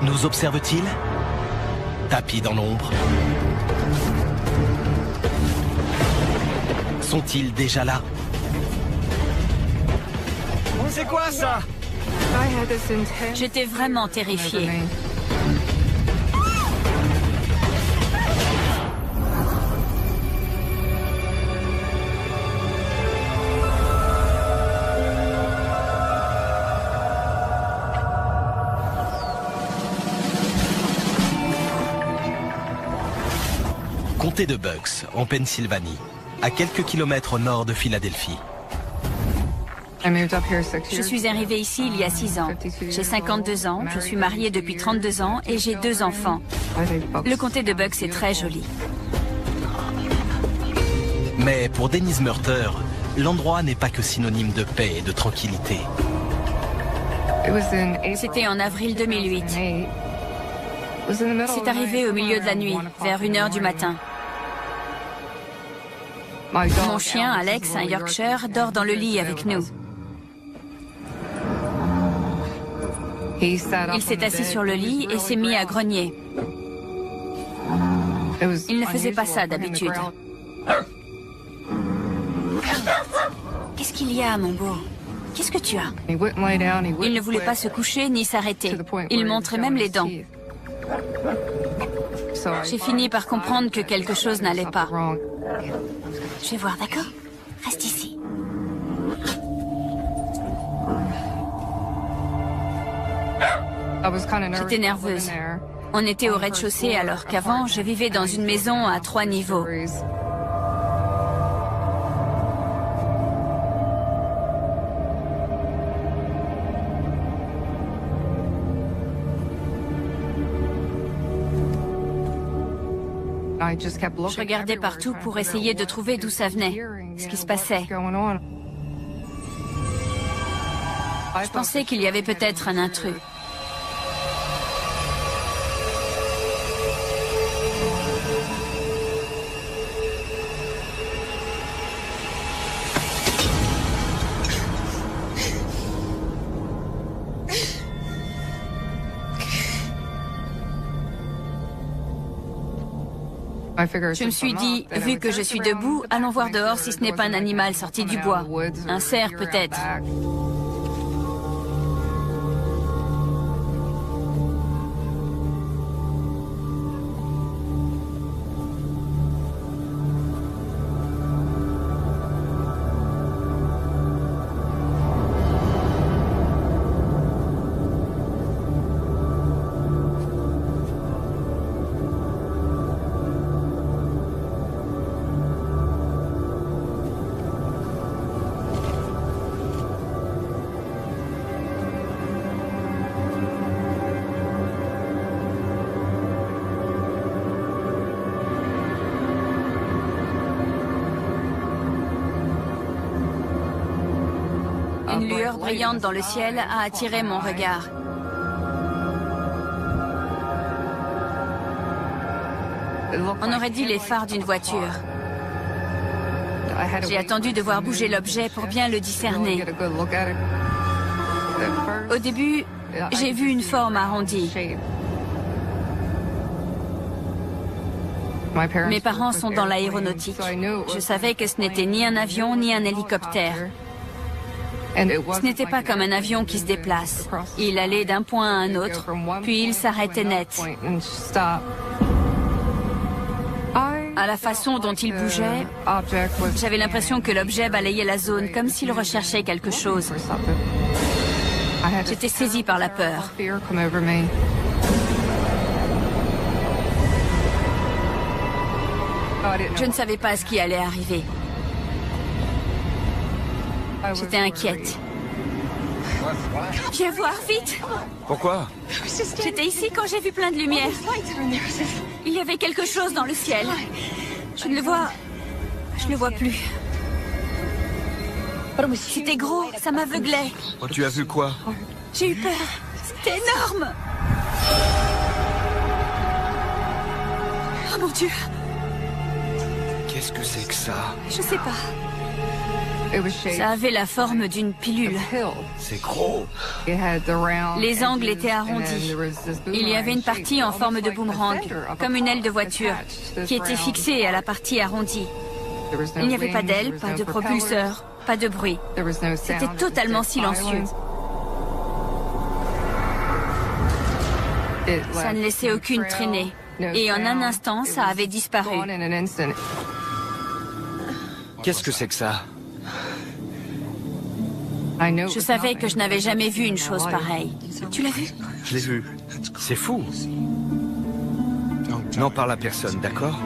Nous observe-t-il? Tapis dans l'ombre. Sont-ils déjà là? C'est quoi ça? J'étais vraiment terrifiée. Comté de Bucks, en Pennsylvanie, à quelques kilomètres au nord de Philadelphie. Je suis arrivée ici il y a 6 ans. J'ai 52 ans, je suis mariée depuis 32 ans et j'ai 2 enfants. Le comté de Bucks est très joli. Mais pour Denise Murter, l'endroit n'est pas que synonyme de paix et de tranquillité. C'était en avril 2008. C'est arrivé au milieu de la nuit, vers 1 h du matin. Mon chien, Alex, un Yorkshire, dort dans le lit avec nous. Il s'est assis sur le lit et s'est mis à grogner. Il ne faisait pas ça d'habitude. Qu'est-ce qu'il y a, mon beau? Qu'est-ce que tu as? Il ne voulait pas se coucher ni s'arrêter. Il montrait même les dents. J'ai fini par comprendre que quelque chose n'allait pas. Je vais voir, d'accord? Reste ici. J'étais nerveuse. On était au rez-de-chaussée alors qu'avant, je vivais dans une maison à 3 niveaux. Je regardais partout pour essayer de trouver d'où ça venait, ce qui se passait. Je pensais qu'il y avait peut-être un intrus. Je me suis dit, vu que je suis debout, allons voir dehors si ce n'est pas un animal sorti du bois. Un cerf peut-être. Une lueur brillante dans le ciel a attiré mon regard. On aurait dit les phares d'une voiture. J'ai attendu de voir bouger l'objet pour bien le discerner. Au début, j'ai vu une forme arrondie. Mes parents sont dans l'aéronautique. Je savais que ce n'était ni un avion ni un hélicoptère. Ce n'était pas comme un avion qui se déplace. Il allait d'un point à un autre, puis il s'arrêtait net. À la façon dont il bougeait, j'avais l'impression que l'objet balayait la zone, comme s'il recherchait quelque chose. J'étais saisie par la peur. Je ne savais pas ce qui allait arriver. J'étais inquiète. Viens voir, vite! Pourquoi? J'étais ici quand j'ai vu plein de lumière. Il y avait quelque chose dans le ciel. Je ne le vois... Je ne le vois plus. C'était gros, ça m'aveuglait. Oh, tu as vu quoi? J'ai eu peur. C'était énorme! Oh mon Dieu! Qu'est-ce que c'est que ça? Je sais pas. Ça avait la forme d'une pilule. C'est gros. Les angles étaient arrondis. Il y avait une partie en forme de boomerang, comme une aile de voiture, qui était fixée à la partie arrondie. Il n'y avait pas d'aile, pas de propulseur, pas de bruit. C'était totalement silencieux. Ça ne laissait aucune traînée. Et en un instant, ça avait disparu. Qu'est-ce que c'est que ça? Je savais que je n'avais jamais vu une chose pareille. Tu l'as vu? Je l'ai vu. C'est fou. N'en parle à personne, d'accord?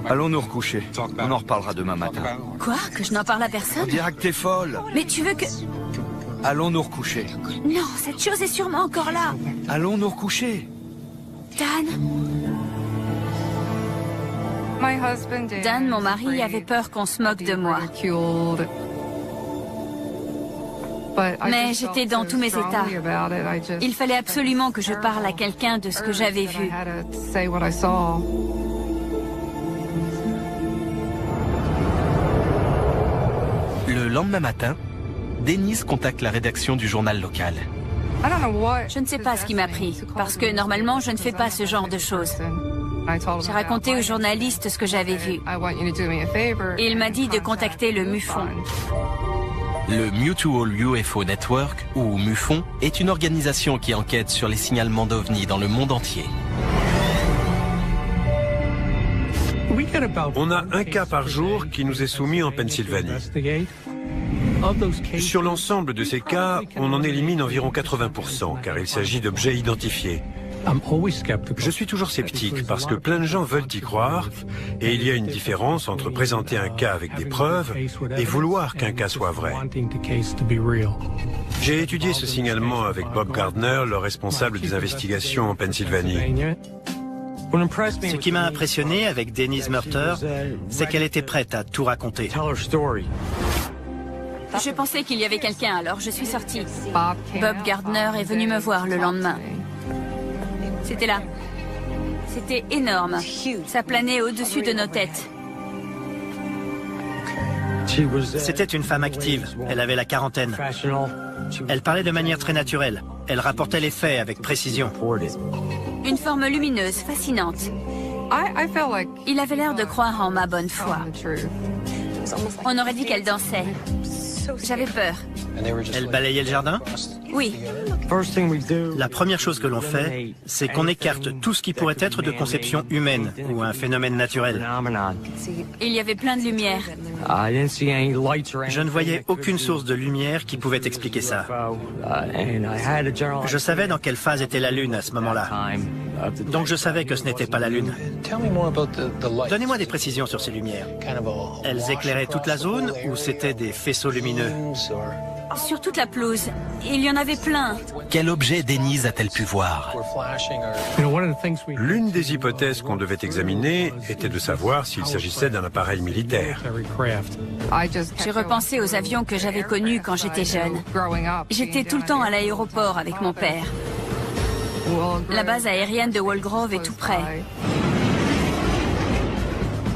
Allons nous recoucher. On en reparlera demain matin. Quoi? Que je n'en parle à On personne? dira que t'es folle. Mais tu veux que... Allons nous recoucher. Non, cette chose est sûrement encore là. Allons nous recoucher. Dan? Dan, mon mari, avait peur qu'on se moque de moi. Mais j'étais dans tous mes états. Il fallait absolument que je parle à quelqu'un de ce que j'avais vu. Le lendemain matin, Denise contacte la rédaction du journal local. Je ne sais pas ce qui m'a pris, parce que normalement, je ne fais pas ce genre de choses. J'ai raconté au journaliste ce que j'avais vu. Et il m'a dit de contacter le MUFON. Le Mutual UFO Network, ou MUFON, est une organisation qui enquête sur les signalements d'OVNI dans le monde entier. On a un cas par jour qui nous est soumis en Pennsylvanie. Sur l'ensemble de ces cas, on en élimine environ 80%, car il s'agit d'objets identifiés. Je suis toujours sceptique parce que plein de gens veulent y croire et il y a une différence entre présenter un cas avec des preuves et vouloir qu'un cas soit vrai. J'ai étudié ce signalement avec Bob Gardner, le responsable des investigations en Pennsylvanie. Ce qui m'a impressionné avec Denise Murter, c'est qu'elle était prête à tout raconter. Je pensais qu'il y avait quelqu'un, alors je suis sortie. Bob Gardner est venu me voir le lendemain. C'était là. C'était énorme. Ça planait au-dessus de nos têtes. C'était une femme active. Elle avait la quarantaine. Elle parlait de manière très naturelle. Elle rapportait les faits avec précision. Une forme lumineuse, fascinante. Il avait l'air de croire en ma bonne foi. On aurait dit qu'elle dansait. J'avais peur. Elle balayait le jardin? Oui. La première chose que l'on fait, c'est qu'on écarte tout ce qui pourrait être de conception humaine ou un phénomène naturel. Il y avait plein de lumière. Je ne voyais aucune source de lumière qui pouvait expliquer ça. Je savais dans quelle phase était la Lune à ce moment-là. Donc je savais que ce n'était pas la Lune. Donnez-moi des précisions sur ces lumières. Elles éclairaient toute la zone ou c'était des faisceaux lumineux? Sur toute la pelouse. Il y en avait plein. Quel objet Denise a-t-elle pu voir? L'une des hypothèses qu'on devait examiner était de savoir s'il s'agissait d'un appareil militaire. J'ai repensé aux avions que j'avais connus quand j'étais jeune. J'étais tout le temps à l'aéroport avec mon père. La base aérienne de Walgrove est tout près.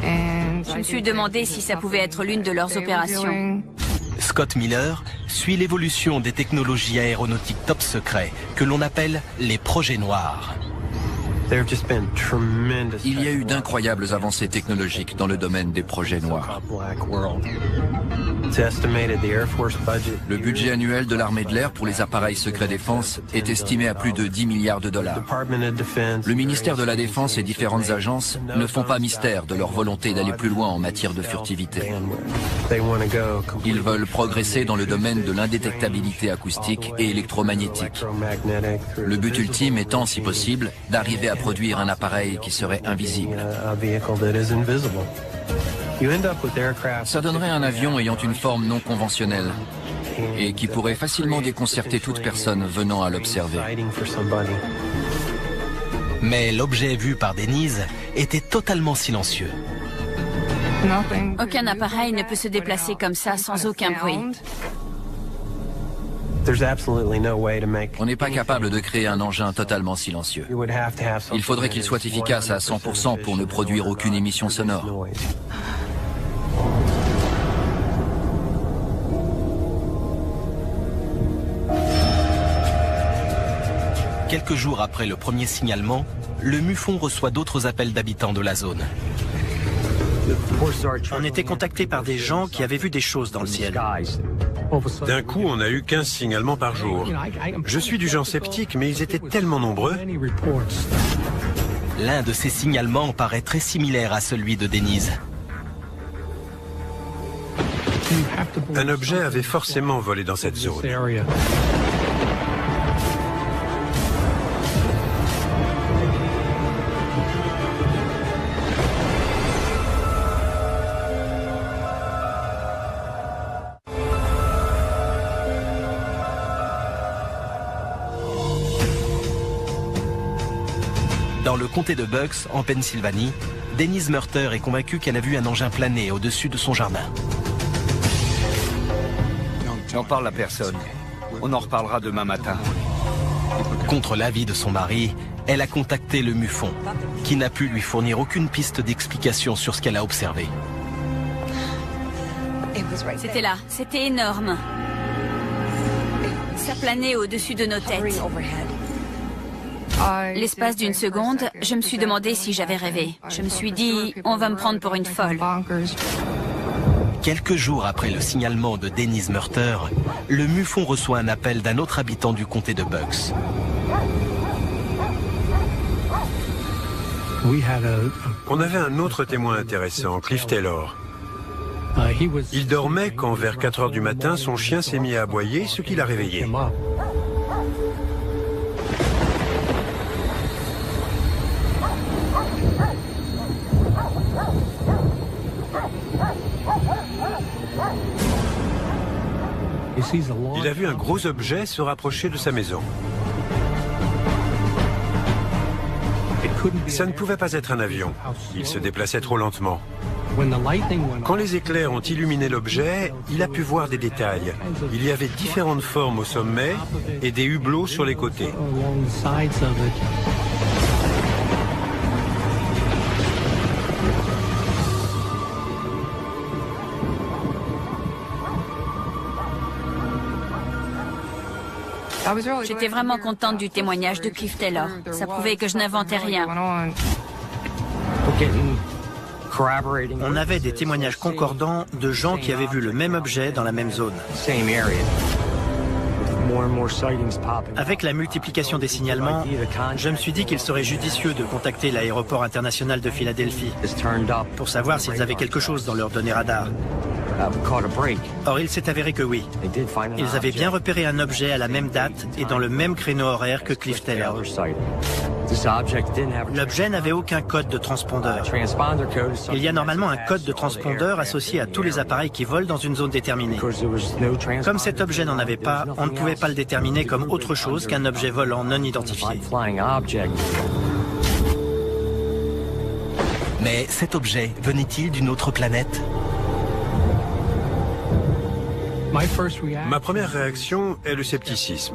Je me suis demandé si ça pouvait être l'une de leurs opérations. Scott Miller suit l'évolution des technologies aéronautiques top secrets que l'on appelle les projets noirs. Il y a eu d'incroyables avancées technologiques dans le domaine des projets noirs. Le budget annuel de l'armée de l'air pour les appareils secrets défense est estimé à plus de 10 milliards de dollars. Le ministère de la Défense et différentes agences ne font pas mystère de leur volonté d'aller plus loin en matière de furtivité. Ils veulent progresser dans le domaine de l'indétectabilité acoustique et électromagnétique. Le but ultime étant, si possible, d'arriver à produire un appareil qui serait invisible. Ça donnerait un avion ayant une forme non conventionnelle et qui pourrait facilement déconcerter toute personne venant à l'observer. Mais l'objet vu par Denise était totalement silencieux. Aucun appareil ne peut se déplacer comme ça sans aucun bruit. On n'est pas capable de créer un engin totalement silencieux. Il faudrait qu'il soit efficace à 100% pour ne produire aucune émission sonore. Quelques jours après le premier signalement, le MUFON reçoit d'autres appels d'habitants de la zone. On était contactés par des gens qui avaient vu des choses dans le ciel. D'un coup, on a eu 15 signalements par jour. Je suis du genre sceptique, mais ils étaient tellement nombreux. L'un de ces signalements paraît très similaire à celui de Denise. Un objet avait forcément volé dans cette zone. Dans le comté de Bucks, en Pennsylvanie, Denise Murter est convaincue qu'elle a vu un engin planer au-dessus de son jardin. N'en parle à personne. On en reparlera demain matin. Contre l'avis de son mari, elle a contacté le MUFON, qui n'a pu lui fournir aucune piste d'explication sur ce qu'elle a observé. C'était là, c'était énorme. Ça planait au-dessus de nos têtes. L'espace d'une seconde, je me suis demandé si j'avais rêvé. Je me suis dit, on va me prendre pour une folle. Quelques jours après le signalement de Denise Murter, le MUFON reçoit un appel d'un autre habitant du comté de Bucks. On avait un autre témoin intéressant, Cliff Taylor. Il dormait quand, vers 4 heures du matin, son chien s'est mis à aboyer, ce qui l'a réveillé. Il a vu un gros objet se rapprocher de sa maison. Ça ne pouvait pas être un avion. Il se déplaçait trop lentement. Quand les éclairs ont illuminé l'objet, il a pu voir des détails. Il y avait différentes formes au sommet et des hublots sur les côtés. J'étais vraiment contente du témoignage de Cliff Taylor. Ça prouvait que je n'inventais rien. On avait des témoignages concordants de gens qui avaient vu le même objet dans la même zone. Avec la multiplication des signalements, je me suis dit qu'il serait judicieux de contacter l'aéroport international de Philadelphie pour savoir s'ils avaient quelque chose dans leurs données radar. Or, il s'est avéré que oui. Ils avaient bien repéré un objet à la même date et dans le même créneau horaire que Cliff Taylor. L'objet n'avait aucun code de transpondeur. Il y a normalement un code de transpondeur associé à tous les appareils qui volent dans une zone déterminée. Comme cet objet n'en avait pas, on ne pouvait pas le déterminer comme autre chose qu'un objet volant non identifié. Mais cet objet venait-il d'une autre planète ? Ma première réaction est le scepticisme,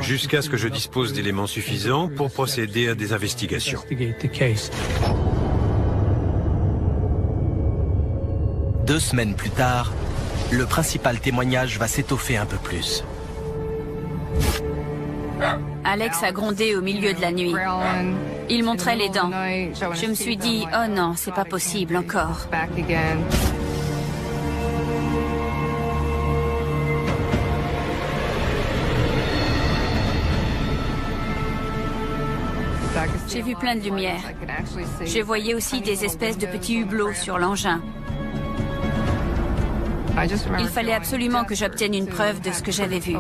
jusqu'à ce que je dispose d'éléments suffisants pour procéder à des investigations. 2 semaines plus tard, le principal témoignage va s'étoffer un peu plus. Alex a grondé au milieu de la nuit. Il montrait les dents. Je me suis dit, oh non, c'est pas possible encore. J'ai vu plein de lumière. Je voyais aussi des espèces de petits hublots sur l'engin. Il fallait absolument que j'obtienne une preuve de ce que j'avais vu.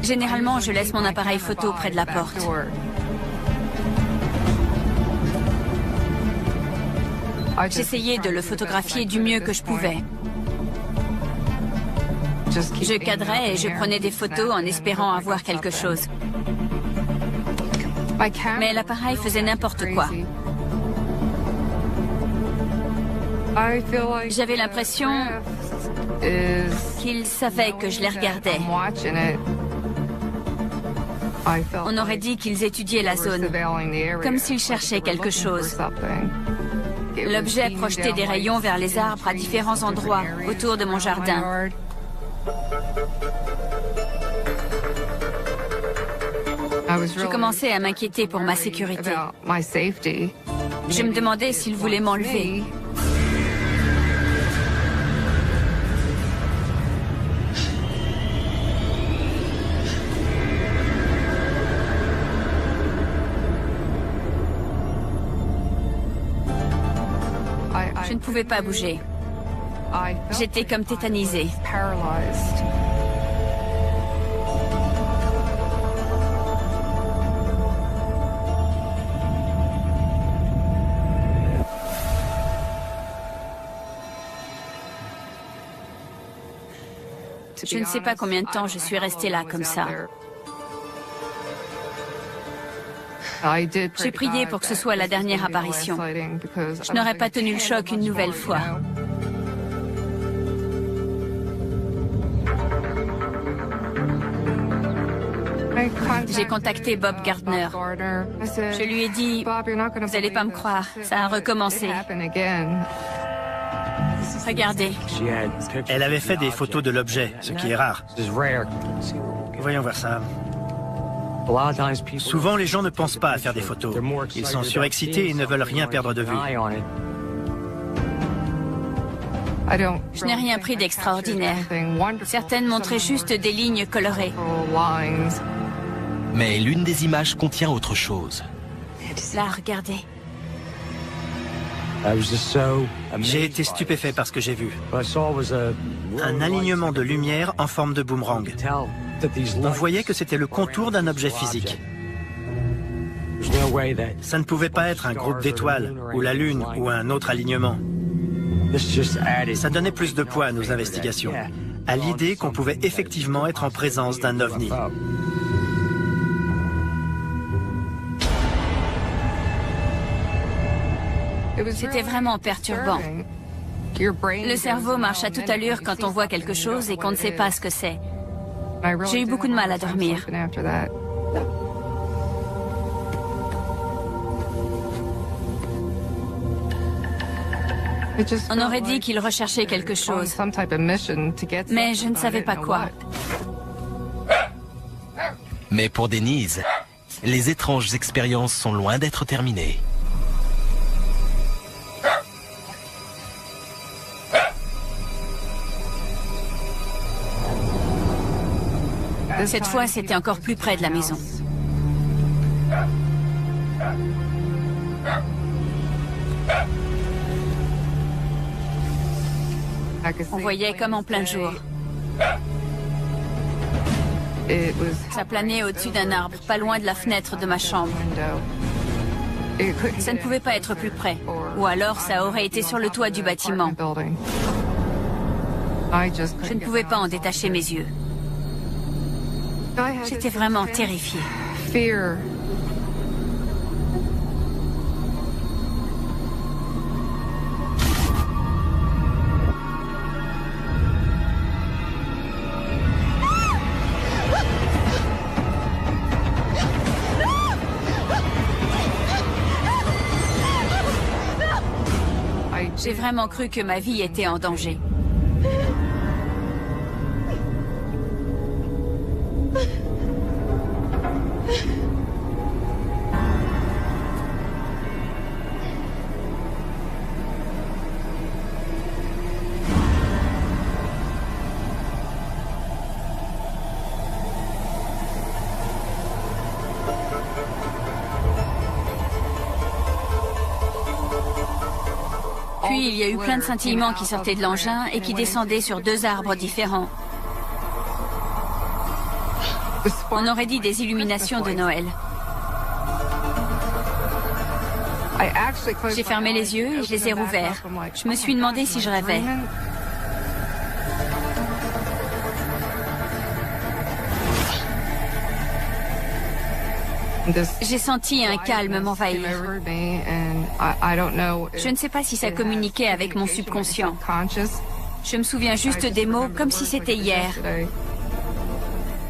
Généralement, je laisse mon appareil photo près de la porte. J'essayais de le photographier du mieux que je pouvais. Je cadrais et je prenais des photos en espérant avoir quelque chose. Mais l'appareil faisait n'importe quoi. J'avais l'impression qu'il savait que je les regardais. On aurait dit qu'ils étudiaient la zone, comme s'ils cherchaient quelque chose. L'objet projetait des rayons vers les arbres à différents endroits autour de mon Je commençais à m'inquiéter pour ma sécurité. Je me demandais s'il voulait m'enlever. Je ne pouvais pas bouger. J'étais comme tétanisée. Je ne sais pas combien de temps je suis restée là comme ça. J'ai prié pour que ce soit la dernière apparition. Je n'aurais pas tenu le choc une nouvelle fois. J'ai contacté Bob Gardner. Je lui ai dit, vous n'allez pas me croire, ça a recommencé. Regardez. Elle avait fait des photos de l'objet, ce qui est rare. Voyons voir ça. Souvent, les gens ne pensent pas à faire des photos. Ils sont surexcités et ne veulent rien perdre de vue. Je n'ai rien pris d'extraordinaire. Certaines montraient juste des lignes colorées. Mais l'une des images contient autre chose. Là, regardez. J'ai été stupéfait par ce que j'ai vu. Un alignement de lumière en forme de boomerang. On voyait que c'était le contour d'un objet physique. Ça ne pouvait pas être un groupe d'étoiles, ou la Lune, ou un autre alignement. Ça donnait plus de poids à nos investigations, à l'idée qu'on pouvait effectivement être en présence d'un ovni. C'était vraiment perturbant. Le cerveau marche à toute allure quand on voit quelque chose et qu'on ne sait pas ce que c'est. J'ai eu beaucoup de mal à dormir. On aurait dit qu'il recherchait quelque chose, mais je ne savais pas quoi. Mais pour Denise, les étranges expériences sont loin d'être terminées. Cette fois, c'était encore plus près de la maison. On voyait comme en plein jour. Ça planait au-dessus d'un arbre, pas loin de la fenêtre de ma chambre. Ça ne pouvait pas être plus près. Ou alors, ça aurait été sur le toit du bâtiment. Je ne pouvais pas en détacher mes yeux. J'étais vraiment terrifiée. J'ai vraiment cru que ma vie était en danger. Puis il y a eu plein de scintillements qui sortaient de l'engin et qui descendaient sur 2 arbres différents. On aurait dit des illuminations de Noël. J'ai fermé les yeux et je les ai rouverts. Je me suis demandé si je rêvais. J'ai senti un calme m'envahir. Je ne sais pas si ça communiquait avec mon subconscient. Je me souviens juste des mots comme si c'était hier.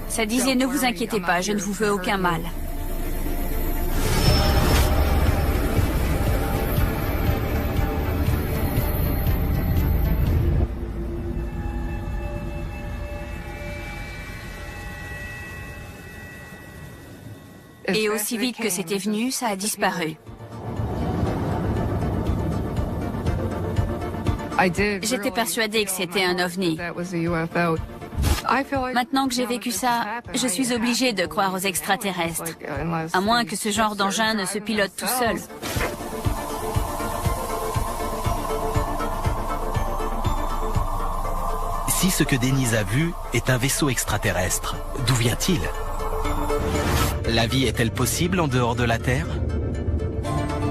Ça disait « Ne vous inquiétez pas, je ne vous veux aucun mal ». Et aussi vite que c'était venu, ça a disparu. J'étais persuadée que c'était un ovni. Maintenant que j'ai vécu ça, je suis obligée de croire aux extraterrestres. À moins que ce genre d'engin ne se pilote tout seul. Si ce que Denise a vu est un vaisseau extraterrestre, d'où vient-il? La vie est-elle possible en dehors de la Terre?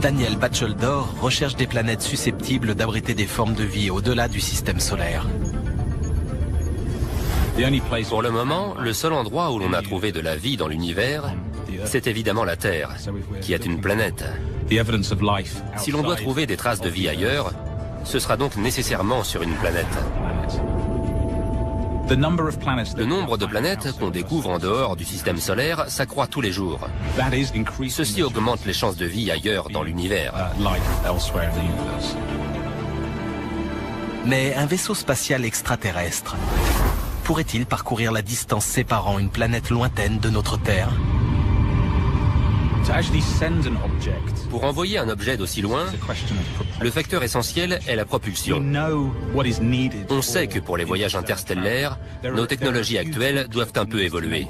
Daniel Batchelder recherche des planètes susceptibles d'abriter des formes de vie au-delà du système solaire. Pour le moment, le seul endroit où l'on a trouvé de la vie dans l'univers, c'est évidemment la Terre, qui est une planète. Si l'on doit trouver des traces de vie ailleurs, ce sera donc nécessairement sur une planète. Le nombre de planètes qu'on découvre en dehors du système solaire s'accroît tous les jours. Ceci augmente les chances de vie ailleurs dans l'univers. Mais un vaisseau spatial extraterrestre pourrait-il parcourir la distance séparant une planète lointaine de notre Terre? Pour envoyer un objet d'aussi loin, le facteur essentiel est la propulsion. On sait que pour les voyages interstellaires, nos technologies actuelles doivent un peu évoluer.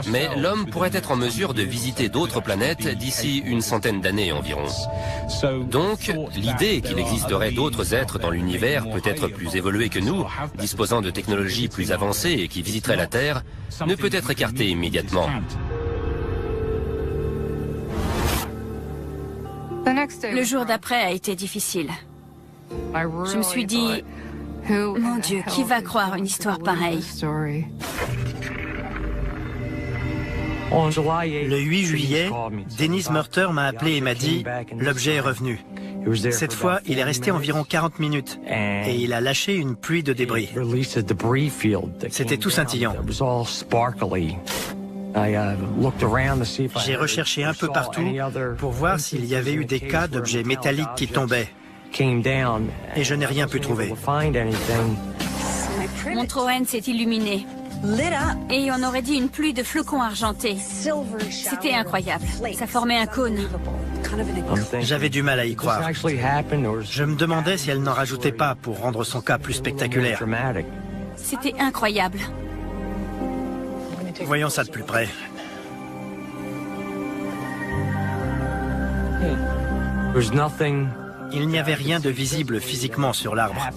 Mais l'homme pourrait être en mesure de visiter d'autres planètes d'ici une centaine d'années environ. Donc, l'idée qu'il existerait d'autres êtres dans l'univers peut-être plus évolués que nous, disposant de technologies plus avancées et qui visiteraient la Terre, ne peut être écartée immédiatement. Le jour d'après a été difficile. Je me suis dit, mon Dieu, qui va croire une histoire pareille? Le 8 juillet, Dennis Murter m'a appelé et m'a dit « L'objet est revenu ». Cette fois, il est resté environ 40 minutes et il a lâché une pluie de débris. C'était tout scintillant. J'ai recherché un peu partout pour voir s'il y avait eu des cas d'objets métalliques qui tombaient. Et je n'ai rien pu trouver. Mon Troen s'est illuminé. Et on aurait dit une pluie de flocons argentés. C'était incroyable. Ça formait un cône. J'avais du mal à y croire. Je me demandais si elle n'en rajoutait pas pour rendre son cas plus spectaculaire. C'était incroyable. Voyons ça de plus près. Il n'y avait rien de visible physiquement sur l'arbre.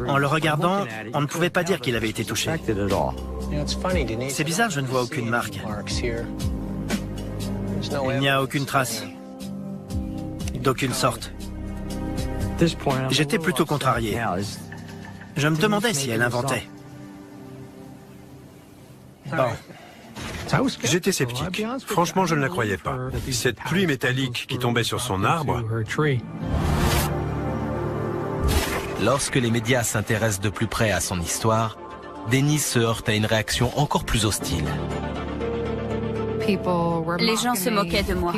En le regardant, on ne pouvait pas dire qu'il avait été touché. C'est bizarre, je ne vois aucune marque. Il n'y a aucune trace. D'aucune sorte. J'étais plutôt contrarié. Je me demandais si elle inventait. Bon. J'étais sceptique. Franchement, je ne la croyais pas. Cette pluie métallique qui tombait sur son arbre... Lorsque les médias s'intéressent de plus près à son histoire, Denise se heurte à une réaction encore plus hostile. Les gens se moquaient de moi.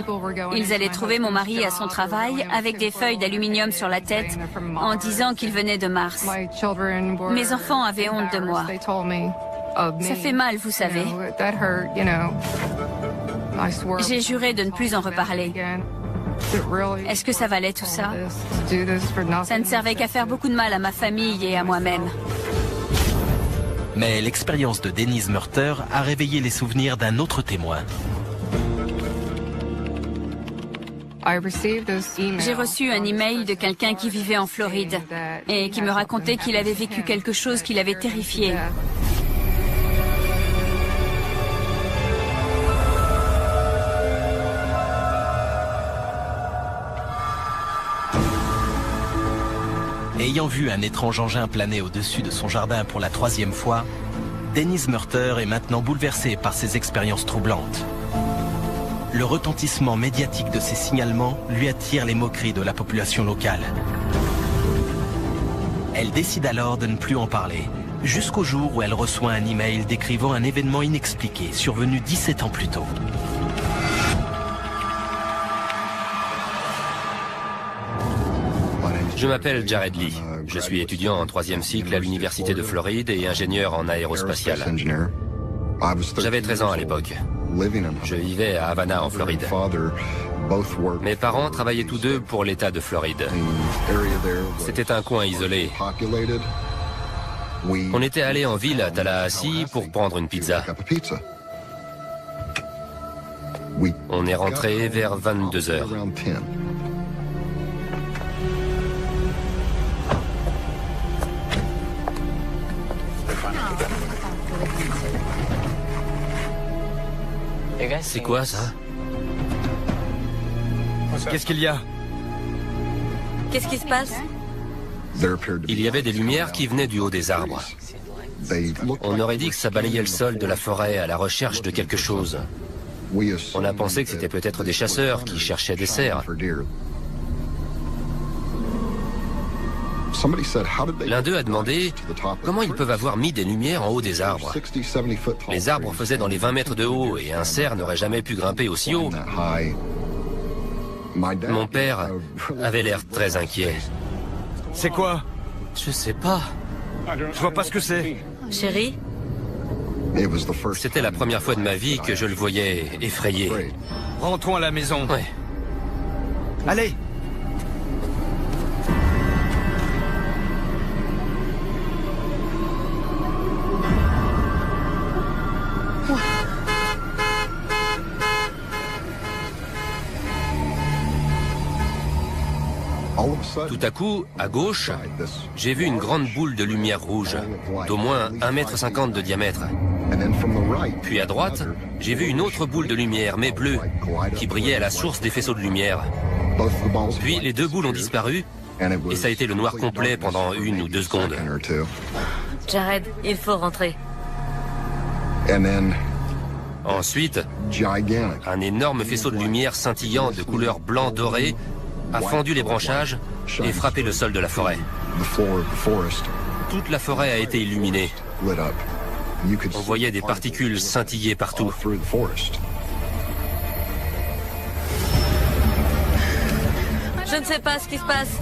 Ils allaient trouver mon mari à son travail avec des feuilles d'aluminium sur la tête en disant qu'il venait de Mars. Mes enfants avaient honte de moi. Ça fait mal, vous savez. J'ai juré de ne plus en reparler. Est-ce que ça valait tout ça? Ça ne servait qu'à faire beaucoup de mal à ma famille et à moi-même. Mais l'expérience de Denise Murter a réveillé les souvenirs d'un autre témoin. J'ai reçu un email de quelqu'un qui vivait en Floride et qui me racontait qu'il avait vécu quelque chose qui l'avait terrifié. Ayant vu un étrange engin planer au-dessus de son jardin pour la 3e fois, Denise Murter est maintenant bouleversée par ces expériences troublantes. Le retentissement médiatique de ces signalements lui attire les moqueries de la population locale. Elle décide alors de ne plus en parler, jusqu'au jour où elle reçoit un email décrivant un événement inexpliqué survenu 17 ans plus tôt. Je m'appelle Jared Lee. Je suis étudiant en 3e cycle à l'Université de Floride et ingénieur en aérospatiale. J'avais 13 ans à l'époque. Je vivais à Havana, en Floride. Mes parents travaillaient tous deux pour l'État de Floride. C'était un coin isolé. On était allé en ville à Tallahassee pour prendre une pizza. On est rentré vers 22 heures. C'est quoi ça? Qu'est-ce qu'il y a? Qu'est-ce qui se passe? Il y avait des lumières qui venaient du haut des arbres. On aurait dit que ça balayait le sol de la forêt à la recherche de quelque chose. On a pensé que c'était peut-être des chasseurs qui cherchaient des cerfs. L'un d'eux a demandé comment ils peuvent avoir mis des lumières en haut des arbres. Les arbres faisaient dans les 20 mètres de haut et un cerf n'aurait jamais pu grimper aussi haut. Mon père avait l'air très inquiet. C'est quoi? Je sais pas. Je vois pas ce que c'est. Chérie? C'était la première fois de ma vie que je le voyais effrayé. Rentrons à la maison. Ouais. Allez! Tout à coup, à gauche, j'ai vu une grande boule de lumière rouge, d'au moins 1,50 m de diamètre. Puis à droite, j'ai vu une autre boule de lumière, mais bleue, qui brillait à la source des faisceaux de lumière. Puis les deux boules ont disparu, et ça a été le noir complet pendant 1 ou 2 secondes. Jared, il faut rentrer. Ensuite, un énorme faisceau de lumière scintillant de couleur blanc doré a fendu les branchages et frappé le sol de la forêt. Toute la forêt a été illuminée. On voyait des particules scintiller partout. Je ne sais pas ce qui se passe.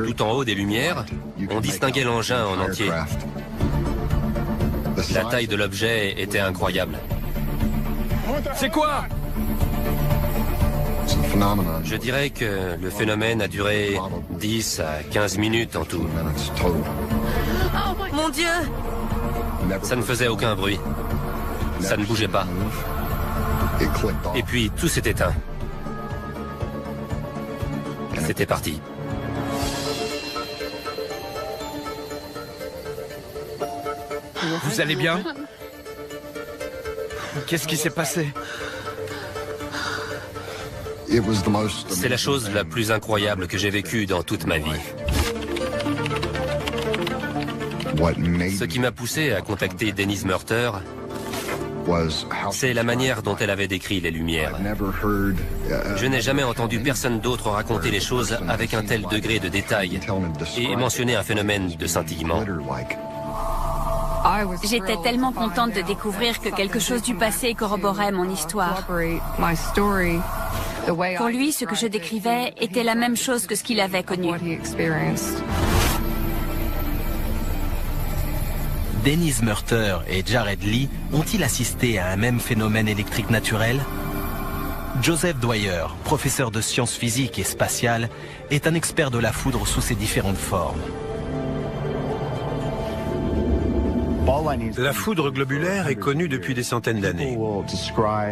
Tout en haut des lumières, on distinguait l'engin en entier. La taille de l'objet était incroyable. C'est quoi? Je dirais que le phénomène a duré 10 à 15 minutes en tout. Mon Dieu! Ça ne faisait aucun bruit. Ça ne bougeait pas. Et puis tout s'est éteint. C'était parti. Vous allez bien? Qu'est-ce qui s'est passé? C'est la chose la plus incroyable que j'ai vécue dans toute ma vie. Ce qui m'a poussé à contacter Denise Murter, c'est la manière dont elle avait décrit les lumières. Je n'ai jamais entendu personne d'autre raconter les choses avec un tel degré de détail et mentionner un phénomène de scintillement. J'étais tellement contente de découvrir que quelque chose du passé corroborait mon histoire. Pour lui, ce que je décrivais était la même chose que ce qu'il avait connu. Denise Murter et Jared Lee ont-ils assisté à un même phénomène électrique naturel? Joseph Dwyer, professeur de sciences physiques et spatiales, est un expert de la foudre sous ses différentes formes. La foudre globulaire est connue depuis des centaines d'années.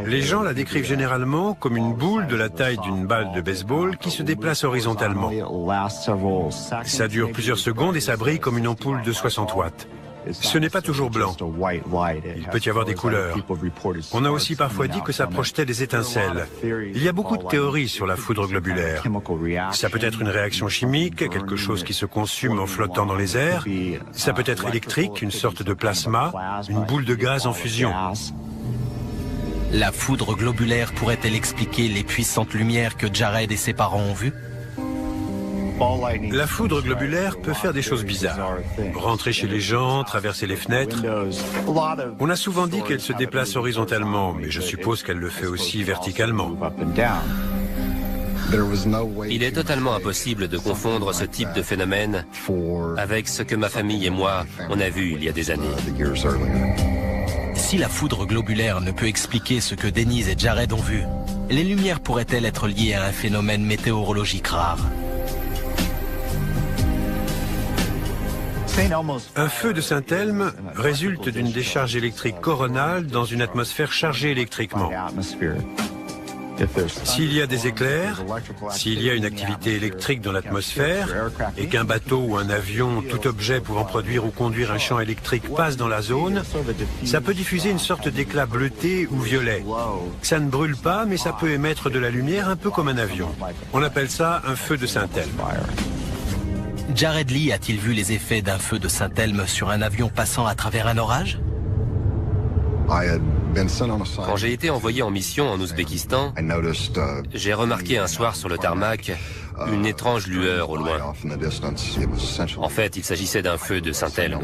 Les gens la décrivent généralement comme une boule de la taille d'une balle de baseball qui se déplace horizontalement. Ça dure plusieurs secondes et ça brille comme une ampoule de 60 watts. Ce n'est pas toujours blanc. Il peut y avoir des couleurs. On a aussi parfois dit que ça projetait des étincelles. Il y a beaucoup de théories sur la foudre globulaire. Ça peut être une réaction chimique, quelque chose qui se consume en flottant dans les airs. Ça peut être électrique, une sorte de plasma, une boule de gaz en fusion. La foudre globulaire pourrait-elle expliquer les puissantes lumières que Jared et ses parents ont vues? La foudre globulaire peut faire des choses bizarres. Rentrer chez les gens, traverser les fenêtres. On a souvent dit qu'elle se déplace horizontalement, mais je suppose qu'elle le fait aussi verticalement. Il est totalement impossible de confondre ce type de phénomène avec ce que ma famille et moi, on a vu il y a des années. Si la foudre globulaire ne peut expliquer ce que Denise et Jared ont vu, les lumières pourraient-elles être liées à un phénomène météorologique rare? Un feu de Saint-Elme résulte d'une décharge électrique coronale dans une atmosphère chargée électriquement. S'il y a des éclairs, s'il y a une activité électrique dans l'atmosphère et qu'un bateau ou un avion, tout objet pouvant produire ou conduire un champ électrique passe dans la zone, ça peut diffuser une sorte d'éclat bleuté ou violet. Ça ne brûle pas, mais ça peut émettre de la lumière un peu comme un avion. On appelle ça un feu de Saint-Elme. Jared Lee a-t-il vu les effets d'un feu de Saint-Elme sur un avion passant à travers un orage? Quand j'ai été envoyé en mission en Ouzbékistan, j'ai remarqué un soir sur le tarmac une étrange lueur au loin. En fait, il s'agissait d'un feu de Saint-Elme.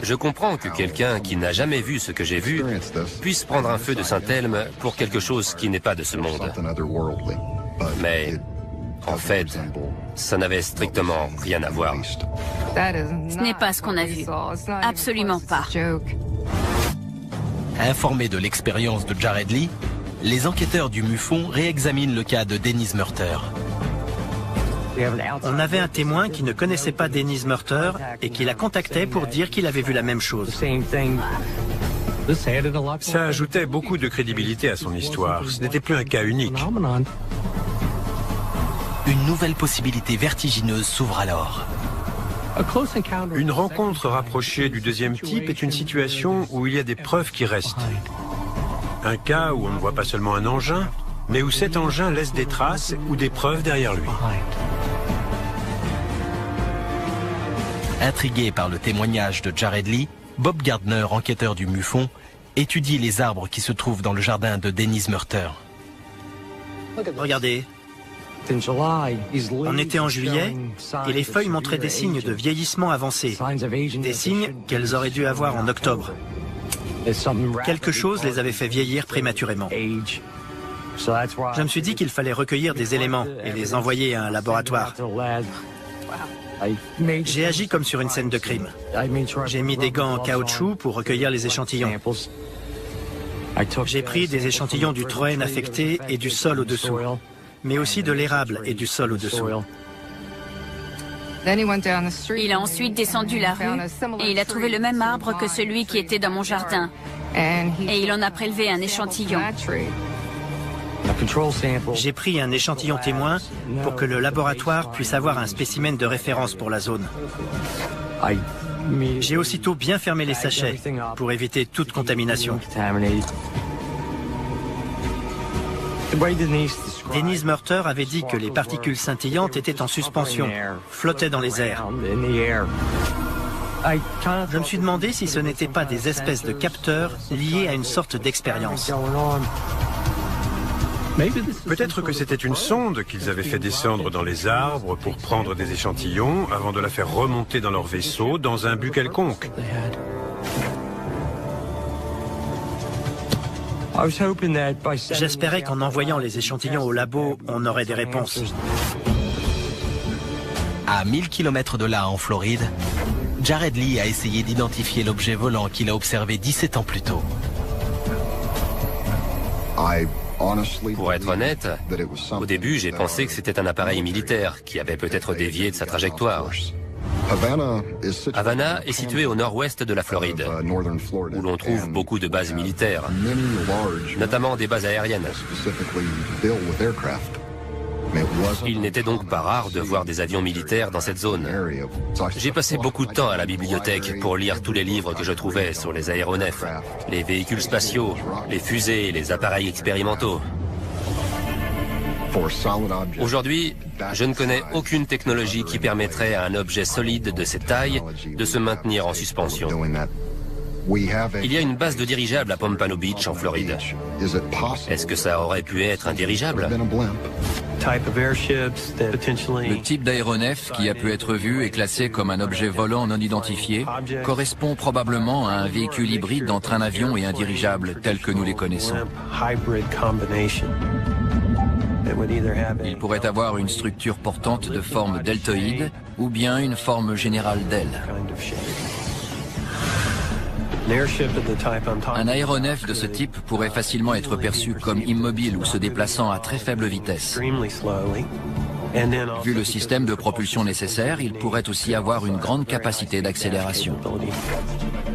Je comprends que quelqu'un qui n'a jamais vu ce que j'ai vu puisse prendre un feu de Saint-Elme pour quelque chose qui n'est pas de ce monde. Mais, en fait, ça n'avait strictement rien à voir. Ce n'est pas ce qu'on a vu. Absolument pas. Informés de l'expérience de Jared Lee, les enquêteurs du MUFON réexaminent le cas de Denise Murter. On avait un témoin qui ne connaissait pas Denise Murter et qui la contactait pour dire qu'il avait vu la même chose. Ça ajoutait beaucoup de crédibilité à son histoire. Ce n'était plus un cas unique. Une nouvelle possibilité vertigineuse s'ouvre alors. Une rencontre rapprochée du deuxième type est une situation où il y a des preuves qui restent. Un cas où on ne voit pas seulement un engin, mais où cet engin laisse des traces ou des preuves derrière lui. Intrigué par le témoignage de Jared Lee, Bob Gardner, enquêteur du MUFON, étudie les arbres qui se trouvent dans le jardin de Denise Murter. Regardez. On était en juillet et les feuilles montraient des signes de vieillissement avancé, des signes qu'elles auraient dû avoir en octobre. Quelque chose les avait fait vieillir prématurément. Je me suis dit qu'il fallait recueillir des éléments et les envoyer à un laboratoire. J'ai agi comme sur une scène de crime. J'ai mis des gants en caoutchouc pour recueillir les échantillons. J'ai pris des échantillons du troène affecté et du sol au-dessous, mais aussi de l'érable et du sol au-dessous. Il a ensuite descendu la rue et il a trouvé le même arbre que celui qui était dans mon jardin. Et il en a prélevé un échantillon. J'ai pris un échantillon témoin pour que le laboratoire puisse avoir un spécimen de référence pour la zone. J'ai aussitôt bien fermé les sachets pour éviter toute contamination. Denise Murter avait dit que les particules scintillantes étaient en suspension, flottaient dans les airs. Je me suis demandé si ce n'étaient pas des espèces de capteurs liés à une sorte d'expérience. Peut-être que c'était une sonde qu'ils avaient fait descendre dans les arbres pour prendre des échantillons avant de la faire remonter dans leur vaisseau dans un but quelconque. J'espérais qu'en envoyant les échantillons au labo, on aurait des réponses. À 1000 km de là, en Floride, Jared Lee a essayé d'identifier l'objet volant qu'il a observé 17 ans plus tôt. Pour être honnête, au début, j'ai pensé que c'était un appareil militaire qui avait peut-être dévié de sa trajectoire. Havana est située au nord-ouest de la Floride, où l'on trouve beaucoup de bases militaires, notamment des bases aériennes. Il n'était donc pas rare de voir des avions militaires dans cette zone. J'ai passé beaucoup de temps à la bibliothèque pour lire tous les livres que je trouvais sur les aéronefs, les véhicules spatiaux, les fusées et les appareils expérimentaux. Aujourd'hui, je ne connais aucune technologie qui permettrait à un objet solide de cette taille de se maintenir en suspension. Il y a une base de dirigeables à Pompano Beach, en Floride. Est-ce que ça aurait pu être un dirigeable ? Le type d'aéronef qui a pu être vu et classé comme un objet volant non identifié correspond probablement à un véhicule hybride entre un avion et un dirigeable tel que nous les connaissons. Il pourrait avoir une structure portante de forme deltoïde ou bien une forme générale d'aile. Un aéronef de ce type pourrait facilement être perçu comme immobile ou se déplaçant à très faible vitesse. Vu le système de propulsion nécessaire, il pourrait aussi avoir une grande capacité d'accélération.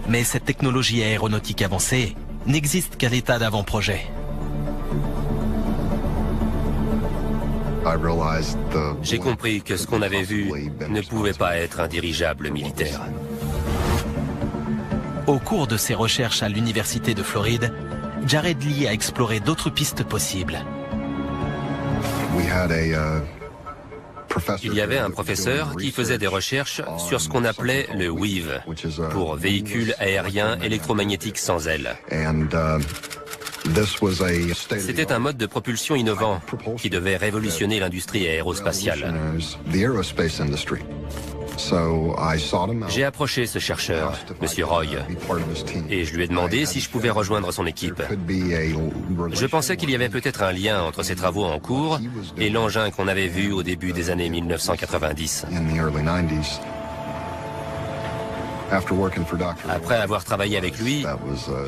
Mais cette technologie aéronautique avancée n'existe qu'à l'état d'avant-projet. J'ai compris que ce qu'on avait vu ne pouvait pas être un dirigeable militaire. Au cours de ses recherches à l'université de Floride, Jared Lee a exploré d'autres pistes possibles. Il y avait un professeur qui faisait des recherches sur ce qu'on appelait le WEAV, pour véhicule aérien électromagnétique sans ailes. C'était un mode de propulsion innovant qui devait révolutionner l'industrie aérospatiale. J'ai approché ce chercheur, M. Roy, et je lui ai demandé si je pouvais rejoindre son équipe. Je pensais qu'il y avait peut-être un lien entre ses travaux en cours et l'engin qu'on avait vu au début des années 1990. Après avoir travaillé avec lui,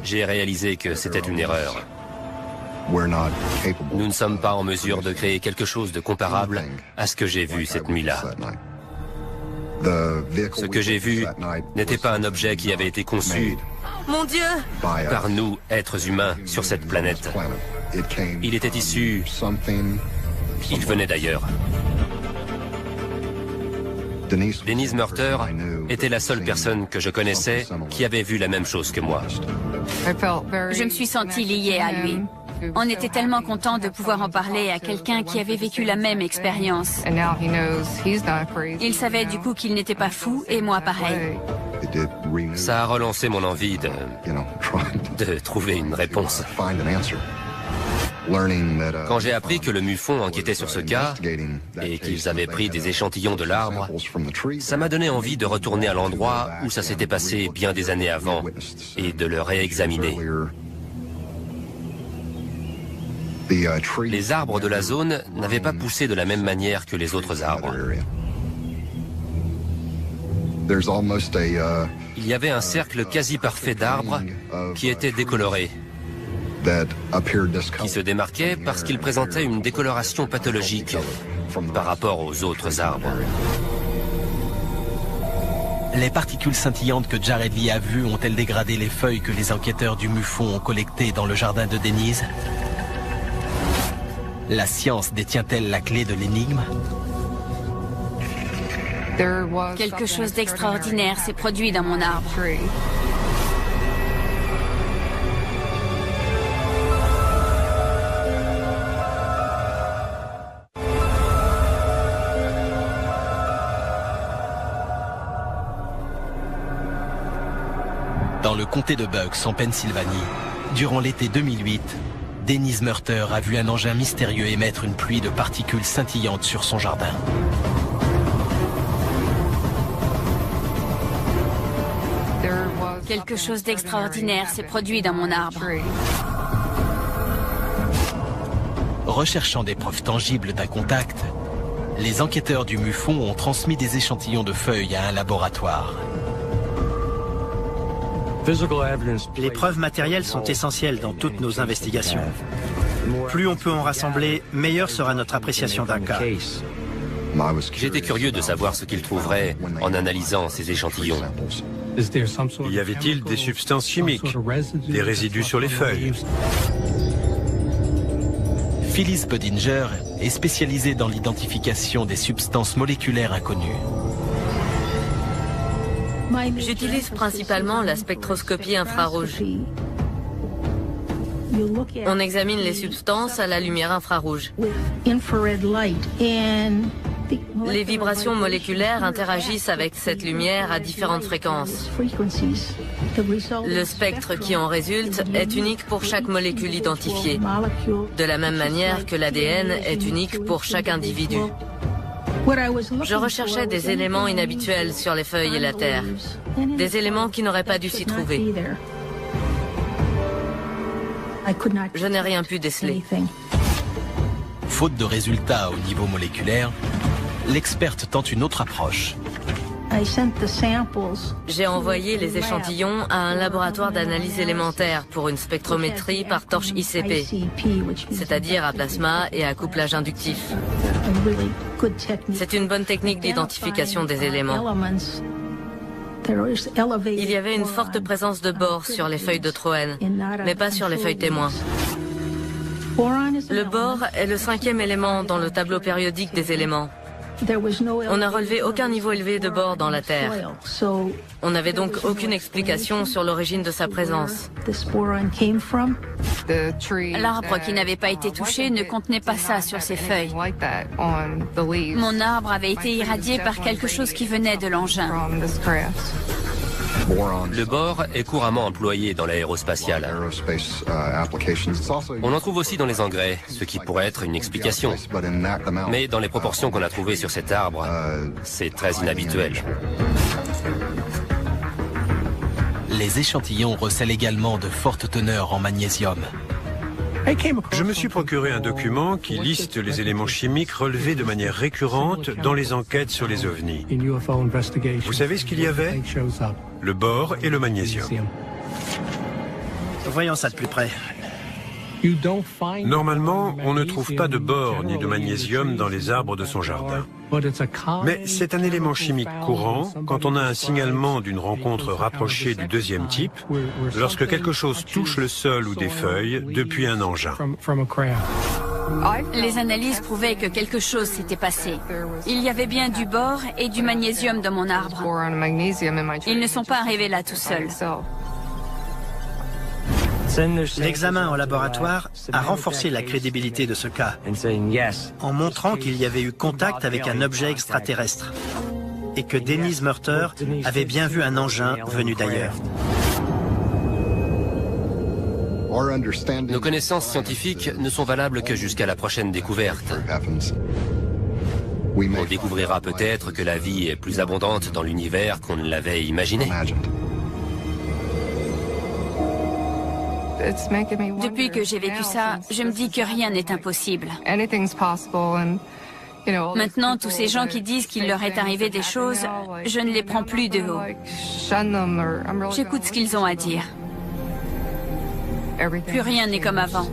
j'ai réalisé que c'était une erreur. Nous ne sommes pas en mesure de créer quelque chose de comparable à ce que j'ai vu cette nuit-là. Ce que j'ai vu n'était pas un objet qui avait été conçu, Mon Dieu, par nous, êtres humains, sur cette planète. Il était issu... Il venait d'ailleurs. Denise Murter était la seule personne que je connaissais qui avait vu la même chose que moi. je me suis sentie liée à lui. On était tellement contents de pouvoir en parler à quelqu'un qui avait vécu la même expérience. Il savait du coup qu'il n'était pas fou, et moi pareil. Ça a relancé mon envie de trouver une réponse. Quand j'ai appris que le MUFON enquêtait sur ce cas et qu'ils avaient pris des échantillons de l'arbre, ça m'a donné envie de retourner à l'endroit où ça s'était passé bien des années avant et de le réexaminer. Les arbres de la zone n'avaient pas poussé de la même manière que les autres arbres. Il y avait un cercle quasi parfait d'arbres qui était décoloré, qui se démarquait parce qu'il présentait une décoloration pathologique par rapport aux autres arbres. Les particules scintillantes que Jared Lee a vues ont-elles dégradé les feuilles que les enquêteurs du MUFON ont collectées dans le jardin de Denise? La science détient-elle la clé de l'énigme? Quelque chose d'extraordinaire s'est produit dans mon arbre. Dans le comté de Bucks, en Pennsylvanie, durant l'été 2008, Denise Murter a vu un engin mystérieux émettre une pluie de particules scintillantes sur son jardin. Quelque chose d'extraordinaire s'est produit dans mon arbre. Recherchant des preuves tangibles d'un contact, les enquêteurs du MUFON ont transmis des échantillons de feuilles à un laboratoire. Les preuves matérielles sont essentielles dans toutes nos investigations. Plus on peut en rassembler, meilleure sera notre appréciation d'un cas. J'étais curieux de savoir ce qu'ils trouveraient en analysant ces échantillons. Y avait-il des substances chimiques, des résidus sur les feuilles? Phyllis Budinger est spécialisée dans l'identification des substances moléculaires inconnues. J'utilise principalement la spectroscopie infrarouge. On examine les substances à la lumière infrarouge. Les vibrations moléculaires interagissent avec cette lumière à différentes fréquences. Le spectre qui en résulte est unique pour chaque molécule identifiée, de la même manière que l'ADN est unique pour chaque individu. Je recherchais des éléments inhabituels sur les feuilles et la terre, des éléments qui n'auraient pas dû s'y trouver. Je n'ai rien pu déceler. Faute de résultats au niveau moléculaire, l'experte tente une autre approche. J'ai envoyé les échantillons à un laboratoire d'analyse élémentaire pour une spectrométrie par torche ICP, c'est-à-dire à plasma et à couplage inductif. C'est une bonne technique d'identification des éléments. Il y avait une forte présence de bore sur les feuilles de Troène, mais pas sur les feuilles témoins. Le bore est le 5e élément dans le tableau périodique des éléments. On n'a relevé aucun niveau élevé de bore dans la Terre. On n'avait donc aucune explication sur l'origine de sa présence. L'arbre qui n'avait pas été touché ne contenait pas ça sur ses feuilles. Mon arbre avait été irradié par quelque chose qui venait de l'engin. Le bore est couramment employé dans l'aérospatiale. On en trouve aussi dans les engrais, ce qui pourrait être une explication. Mais dans les proportions qu'on a trouvées sur cet arbre, c'est très inhabituel. Les échantillons recèlent également de fortes teneurs en magnésium. Je me suis procuré un document qui liste les éléments chimiques relevés de manière récurrente dans les enquêtes sur les ovnis. Vous savez ce qu'il y avait? Le bore et le magnésium. Voyons ça de plus près. Normalement, on ne trouve pas de bore ni de magnésium dans les arbres de son jardin. Mais c'est un élément chimique courant quand on a un signalement d'une rencontre rapprochée du deuxième type, lorsque quelque chose touche le sol ou des feuilles depuis un engin. Les analyses prouvaient que quelque chose s'était passé. Il y avait bien du bore et du magnésium dans mon arbre. Ils ne sont pas arrivés là tout seuls. L'examen en laboratoire a renforcé la crédibilité de ce cas, en montrant qu'il y avait eu contact avec un objet extraterrestre et que Dennis Murter avait bien vu un engin venu d'ailleurs. Nos connaissances scientifiques ne sont valables que jusqu'à la prochaine découverte. On découvrira peut-être que la vie est plus abondante dans l'univers qu'on ne l'avait imaginé. Depuis que j'ai vécu ça, je me dis que rien n'est impossible. Maintenant, tous ces gens qui disent qu'il leur est arrivé des choses, je ne les prends plus de haut. J'écoute ce qu'ils ont à dire. Plus rien n'est comme avant.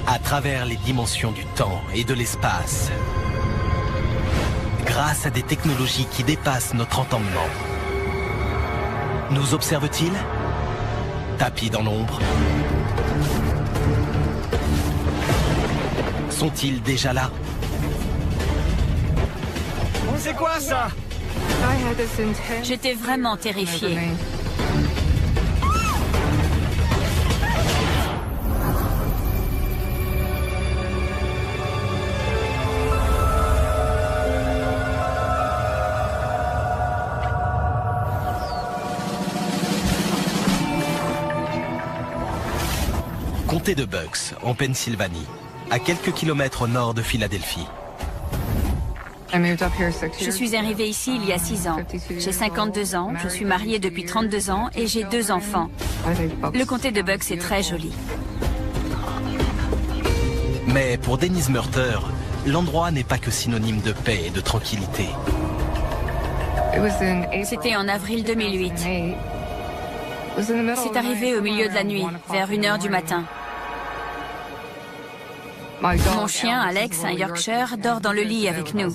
À travers les dimensions du temps et de l'espace, grâce à des technologies qui dépassent notre entendement. Nous observe-t-il? Tapis dans l'ombre? Sont-ils déjà là? C'est quoi ça? J'étais vraiment terrifiée. Comté de Bucks, en Pennsylvanie, à quelques kilomètres au nord de Philadelphie. Je suis arrivée ici il y a 6 ans. J'ai 52 ans, je suis mariée depuis 32 ans et j'ai 2 enfants. Le comté de Bucks est très joli. Mais pour Dennis Murter, l'endroit n'est pas que synonyme de paix et de tranquillité. C'était en avril 2008. C'est arrivé au milieu de la nuit, vers 1h du matin. Mon chien, Alex, un Yorkshire, dort dans le lit avec nous.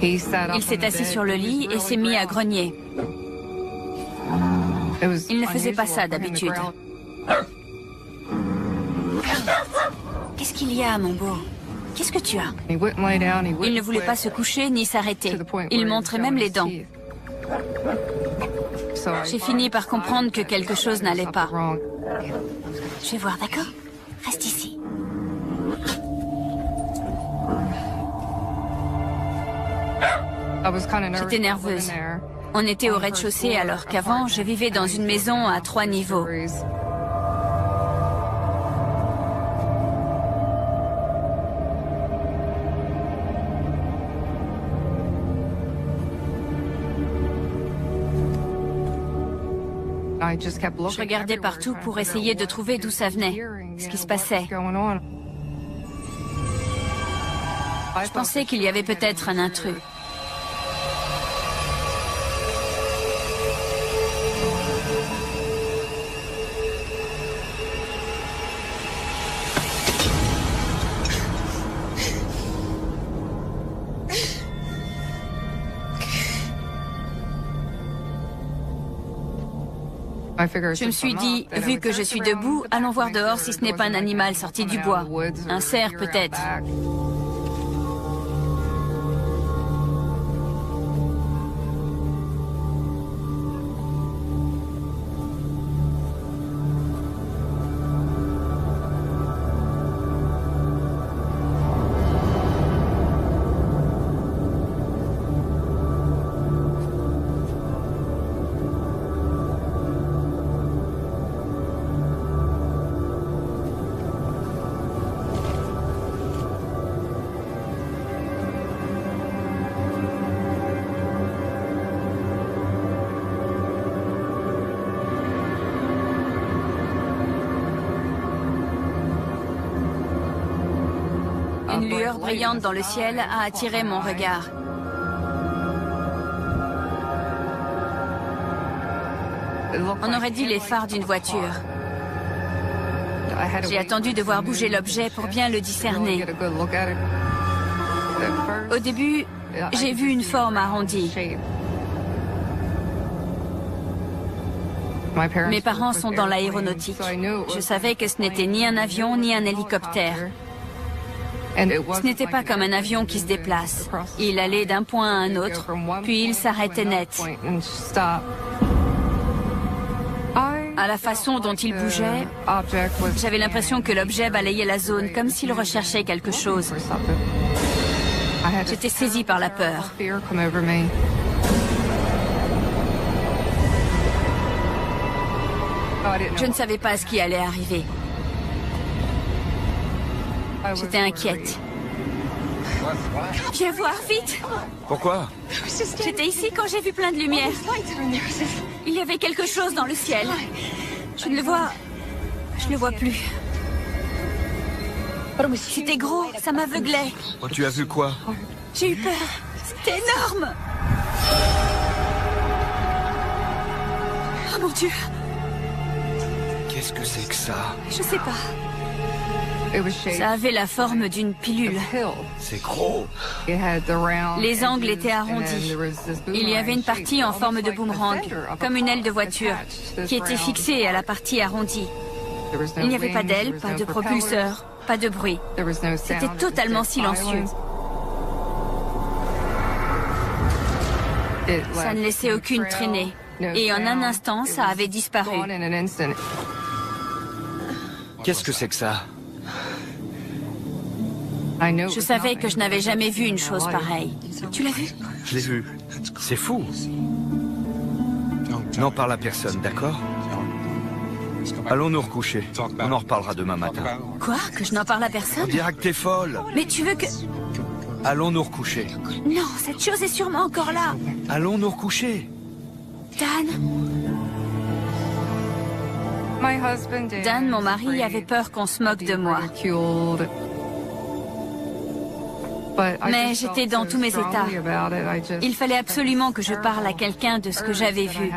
Il s'est assis sur le lit et s'est mis à grogner. Il ne faisait pas ça d'habitude. Qu'est-ce qu'il y a, mon beau? Qu'est-ce que tu as? Il ne voulait pas se coucher ni s'arrêter. Il montrait même les dents. J'ai fini par comprendre que quelque chose n'allait pas. Je vais voir, d'accord? Reste ici. J'étais nerveuse. On était au rez-de-chaussée alors qu'avant, je vivais dans une maison à 3 niveaux. Je regardais partout pour essayer de trouver d'où ça venait, ce qui se passait. Je pensais qu'il y avait peut-être un intrus. Je me suis dit, vu que je suis debout, allons voir dehors si ce n'est pas un animal sorti du bois. Un cerf peut-être. Une lueur brillante dans le ciel a attiré mon regard. On aurait dit les phares d'une voiture. J'ai attendu de voir bouger l'objet pour bien le discerner. Au début, j'ai vu une forme arrondie. Mes parents sont dans l'aéronautique. Je savais que ce n'était ni un avion ni un hélicoptère. Ce n'était pas comme un avion qui se déplace. Il allait d'un point à un autre, puis il s'arrêtait net. À la façon dont il bougeait, j'avais l'impression que l'objet balayait la zone, comme s'il recherchait quelque chose. J'étais saisie par la peur. Je ne savais pas ce qui allait arriver. J'étais inquiète. Viens voir, vite! Pourquoi? J'étais ici quand j'ai vu plein de lumière. Il y avait quelque chose dans le ciel. Je ne le vois... Je ne le vois plus. C'était gros, ça m'aveuglait. Oh, tu as vu quoi? J'ai eu peur. C'était énorme! Oh mon Dieu! Qu'est-ce que c'est que ça? Je sais pas. Ça avait la forme d'une pilule. C'est gros. Les angles étaient arrondis. Il y avait une partie en forme de boomerang, comme une aile de voiture, qui était fixée à la partie arrondie. Il n'y avait pas d'aile, pas de propulseur, pas de bruit. C'était totalement silencieux. Ça ne laissait aucune traînée. Et en un instant, ça avait disparu. Qu'est-ce que c'est que ça? Je savais que je n'avais jamais vu une chose pareille. Tu l'as vu? Je l'ai vu. C'est fou. N'en parle à personne, d'accord? Allons nous recoucher. On en reparlera demain matin. Quoi? Que je n'en parle à personne? On dira que t'es folle. Mais tu veux que... Allons nous recoucher. Non, cette chose est sûrement encore là. Allons nous recoucher. Dan, mon mari, avait peur qu'on se moque de moi. Mais j'étais dans tous mes états. Il fallait absolument que je parle à quelqu'un de ce que j'avais vu.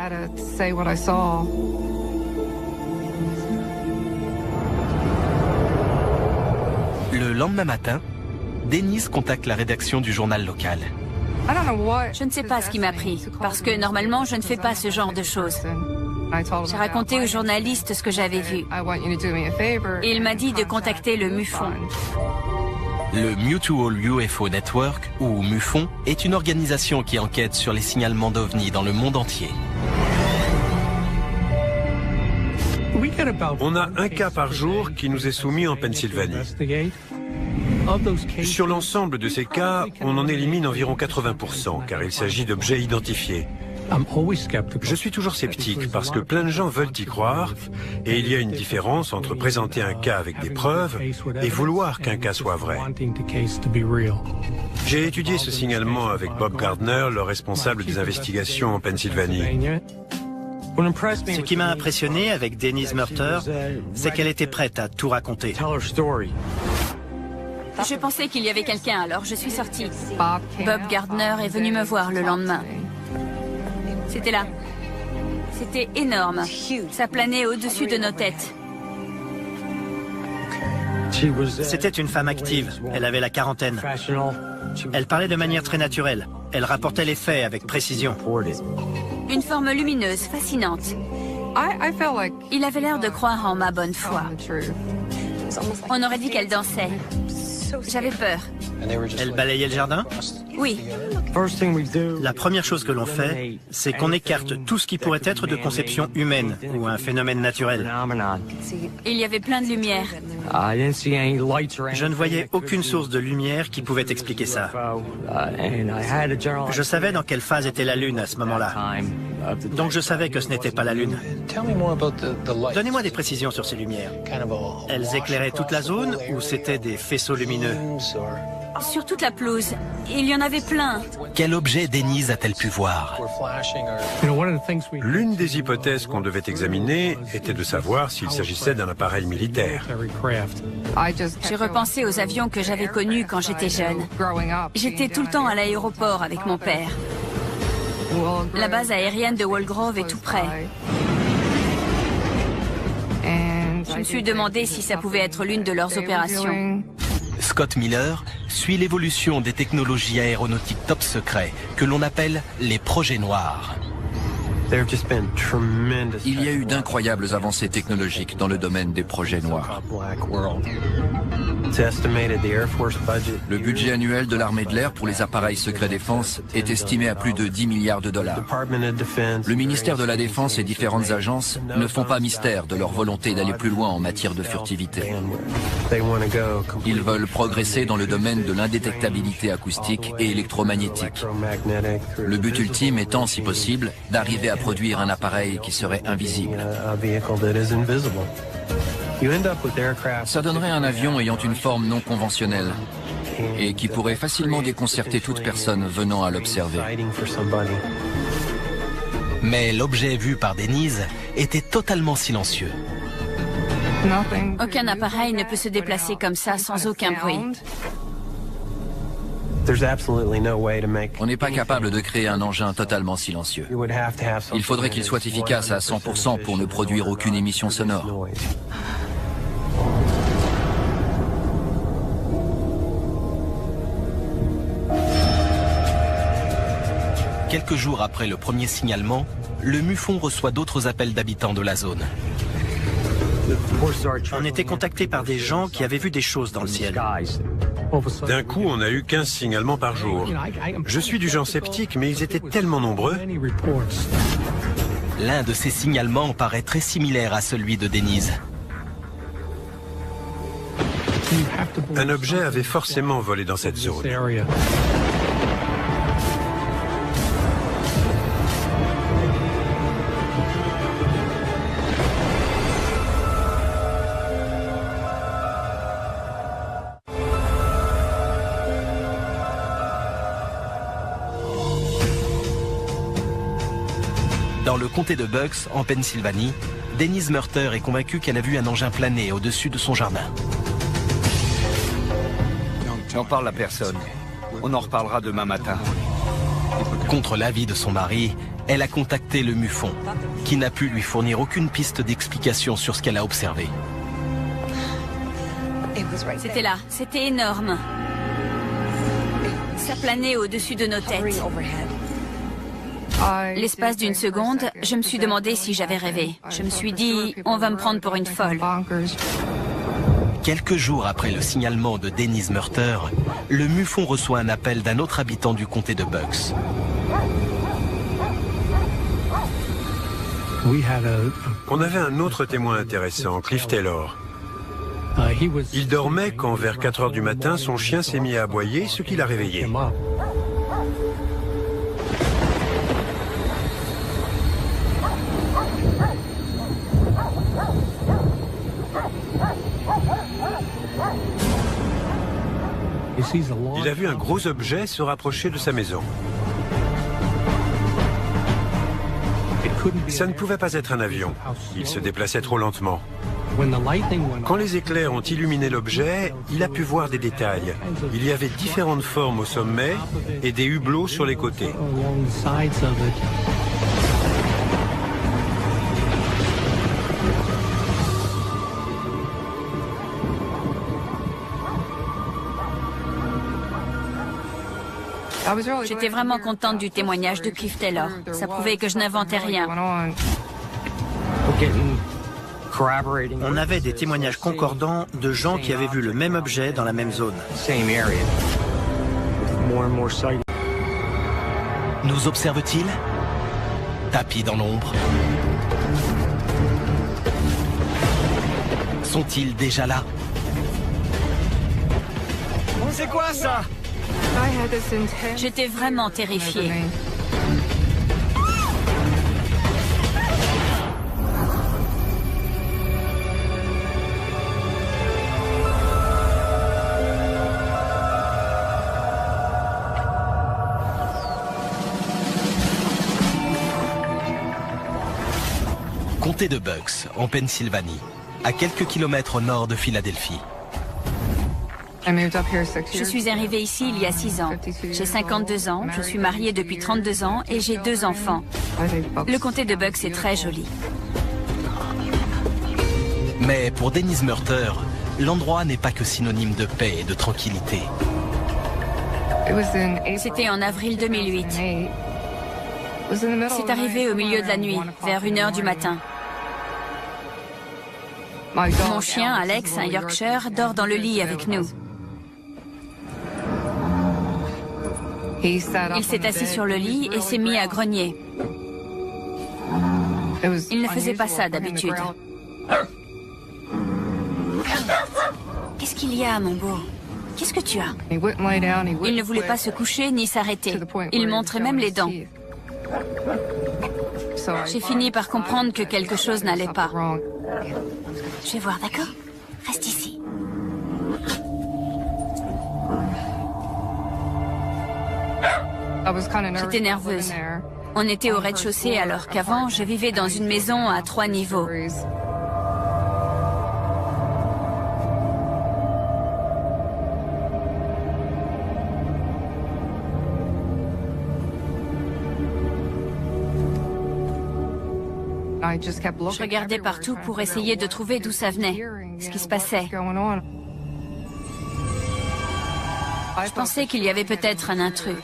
Le lendemain matin, Denise contacte la rédaction du journal local. Je ne sais pas ce qui m'a pris, parce que normalement je ne fais pas ce genre de choses. J'ai raconté au journaliste ce que j'avais vu. Et il m'a dit de contacter le MUFON. Le Mutual UFO Network, ou MUFON, est une organisation qui enquête sur les signalements d'OVNI dans le monde entier. On a un cas par jour qui nous est soumis en Pennsylvanie. Sur l'ensemble de ces cas, on en élimine environ 80%, car il s'agit d'objets identifiés. Je suis toujours sceptique parce que plein de gens veulent y croire, et il y a une différence entre présenter un cas avec des preuves et vouloir qu'un cas soit vrai. J'ai étudié ce signalement avec Bob Gardner, le responsable des investigations en Pennsylvanie. Ce qui m'a impressionné avec Denise Murter, c'est qu'elle était prête à tout raconter. Je pensais qu'il y avait quelqu'un, alors je suis sortie. Bob Gardner est venu me voir le lendemain. C'était là. C'était énorme. Ça planait au-dessus de nos têtes. C'était une femme active. Elle avait la quarantaine. Elle parlait de manière très naturelle. Elle rapportait les faits avec précision. Une forme lumineuse, fascinante. Il avait l'air de croire en ma bonne foi. On aurait dit qu'elle dansait. J'avais peur. Elle balayait le jardin? Oui. La première chose que l'on fait, c'est qu'on écarte tout ce qui pourrait être de conception humaine ou un phénomène naturel. Il y avait plein de lumière. Je ne voyais aucune source de lumière qui pouvait expliquer ça. Je savais dans quelle phase était la Lune à ce moment-là. Donc je savais que ce n'était pas la Lune. Donnez-moi des précisions sur ces lumières. Elles éclairaient toute la zone ou c'était des faisceaux lumineux? Sur toute la pelouse. Il y en avait plein. Quel objet Denise a-t-elle pu voir? L'une des hypothèses qu'on devait examiner était de savoir s'il s'agissait d'un appareil militaire. J'ai repensé aux avions que j'avais connus quand j'étais jeune. J'étais tout le temps à l'aéroport avec mon père. La base aérienne de Walgrove est tout près. Je me suis demandé si ça pouvait être l'une de leurs opérations. Scott Miller suit l'évolution des technologies aéronautiques top secrets que l'on appelle les projets noirs. Il y a eu d'incroyables avancées technologiques dans le domaine des projets noirs. Le budget annuel de l'armée de l'air pour les appareils secrets défense est estimé à plus de 10 milliards de dollars. Le ministère de la Défense et différentes agences ne font pas mystère de leur volonté d'aller plus loin en matière de furtivité. Ils veulent progresser dans le domaine de l'indétectabilité acoustique et électromagnétique. Le but ultime étant, si possible, d'arriver à produire un appareil qui serait invisible. Ça donnerait un avion ayant une forme non conventionnelle et qui pourrait facilement déconcerter toute personne venant à l'observer. Mais l'objet vu par Denise était totalement silencieux. Aucun appareil ne peut se déplacer comme ça sans aucun bruit. On n'est pas capable de créer un engin totalement silencieux. Il faudrait qu'il soit efficace à 100% pour ne produire aucune émission sonore. Quelques jours après le premier signalement, le MUFON reçoit d'autres appels d'habitants de la zone. On était contacté par des gens qui avaient vu des choses dans le ciel. D'un coup, on a eu 15 signalements par jour. Je suis du genre sceptique, mais ils étaient tellement nombreux. L'un de ces signalements paraît très similaire à celui de Denise. Un objet avait forcément volé dans cette zone. Dans le comté de Bucks, en Pennsylvanie, Denise Murter est convaincue qu'elle a vu un engin planer au-dessus de son jardin. J'en parle à personne. On en reparlera demain matin. Contre l'avis de son mari, elle a contacté le MUFON, qui n'a pu lui fournir aucune piste d'explication sur ce qu'elle a observé. C'était là, c'était énorme. Ça planait au-dessus de nos têtes. L'espace d'une seconde, je me suis demandé si j'avais rêvé. Je me suis dit, on va me prendre pour une folle. Quelques jours après le signalement de Denise Murter, le MUFON reçoit un appel d'un autre habitant du comté de Bucks. On avait un autre témoin intéressant, Cliff Taylor. Il dormait quand, vers 4 heures du matin, son chien s'est mis à aboyer, ce qui l'a réveillé. Il a vu un gros objet se rapprocher de sa maison. Ça ne pouvait pas être un avion. Il se déplaçait trop lentement. Quand les éclairs ont illuminé l'objet, il a pu voir des détails. Il y avait différentes formes au sommet et des hublots sur les côtés. J'étais vraiment contente du témoignage de Cliff Taylor. Ça prouvait que je n'inventais rien. On avait des témoignages concordants de gens qui avaient vu le même objet dans la même zone. Nous observe-t-il? Tapis dans l'ombre. Sont-ils déjà là? C'est quoi ça? J'étais vraiment terrifiée. Comté de Bucks, en Pennsylvanie, à quelques kilomètres au nord de Philadelphie. Je suis arrivée ici il y a 6 ans. J'ai 52 ans, je suis mariée depuis 32 ans et j'ai 2 enfants. Le comté de Bucks est très joli. Mais pour Denise Murter, l'endroit n'est pas que synonyme de paix et de tranquillité. C'était en avril 2008. C'est arrivé au milieu de la nuit, vers 1h du matin. Mon chien, Alex, un Yorkshire, dort dans le lit avec nous. Il s'est assis sur le lit et s'est mis à grogner. Il ne faisait pas ça d'habitude. Qu'est-ce qu'il y a, mon beau? Qu'est-ce que tu as? Il ne voulait pas se coucher ni s'arrêter. Il montrait même les dents. J'ai fini par comprendre que quelque chose n'allait pas. Je vais voir, d'accord? Reste ici. J'étais nerveuse. On était au rez-de-chaussée alors qu'avant, je vivais dans une maison à 3 niveaux. Je regardais partout pour essayer de trouver d'où ça venait, ce qui se passait. Je pensais qu'il y avait peut-être un intrus.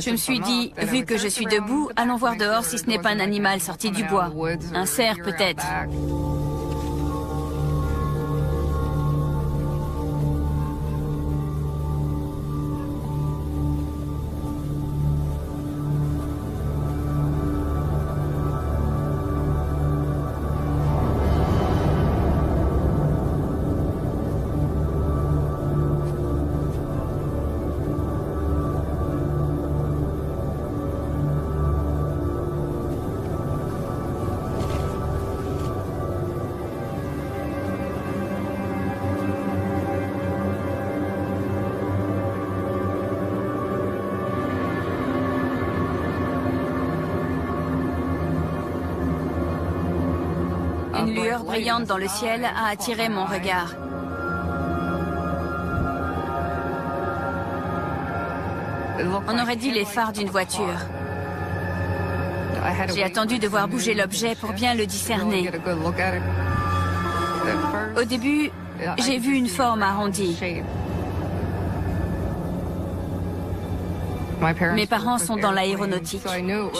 Je me suis dit, vu que je suis debout, allons voir dehors si ce n'est pas un animal sorti du bois. Un cerf peut-être. Une lueur brillante dans le ciel a attiré mon regard. On aurait dit les phares d'une voiture. J'ai attendu de voir bouger l'objet pour bien le discerner. Au début, j'ai vu une forme arrondie. Mes parents sont dans l'aéronautique.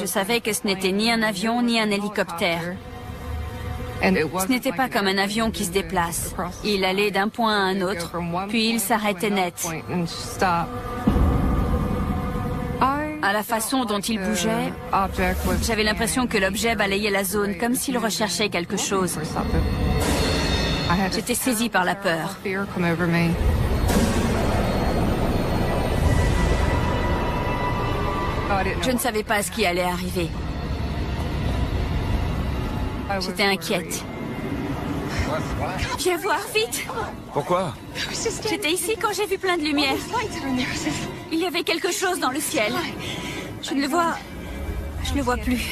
Je savais que ce n'était ni un avion ni un hélicoptère. Ce n'était pas comme un avion qui se déplace. Il allait d'un point à un autre, puis il s'arrêtait net. À la façon dont il bougeait, j'avais l'impression que l'objet balayait la zone comme s'il recherchait quelque chose. J'étais saisie par la peur. Je ne savais pas ce qui allait arriver. J'étais inquiète. Viens voir, vite! Pourquoi? J'étais ici quand j'ai vu plein de lumière. Il y avait quelque chose dans le ciel. Je ne le vois... Je ne le vois plus.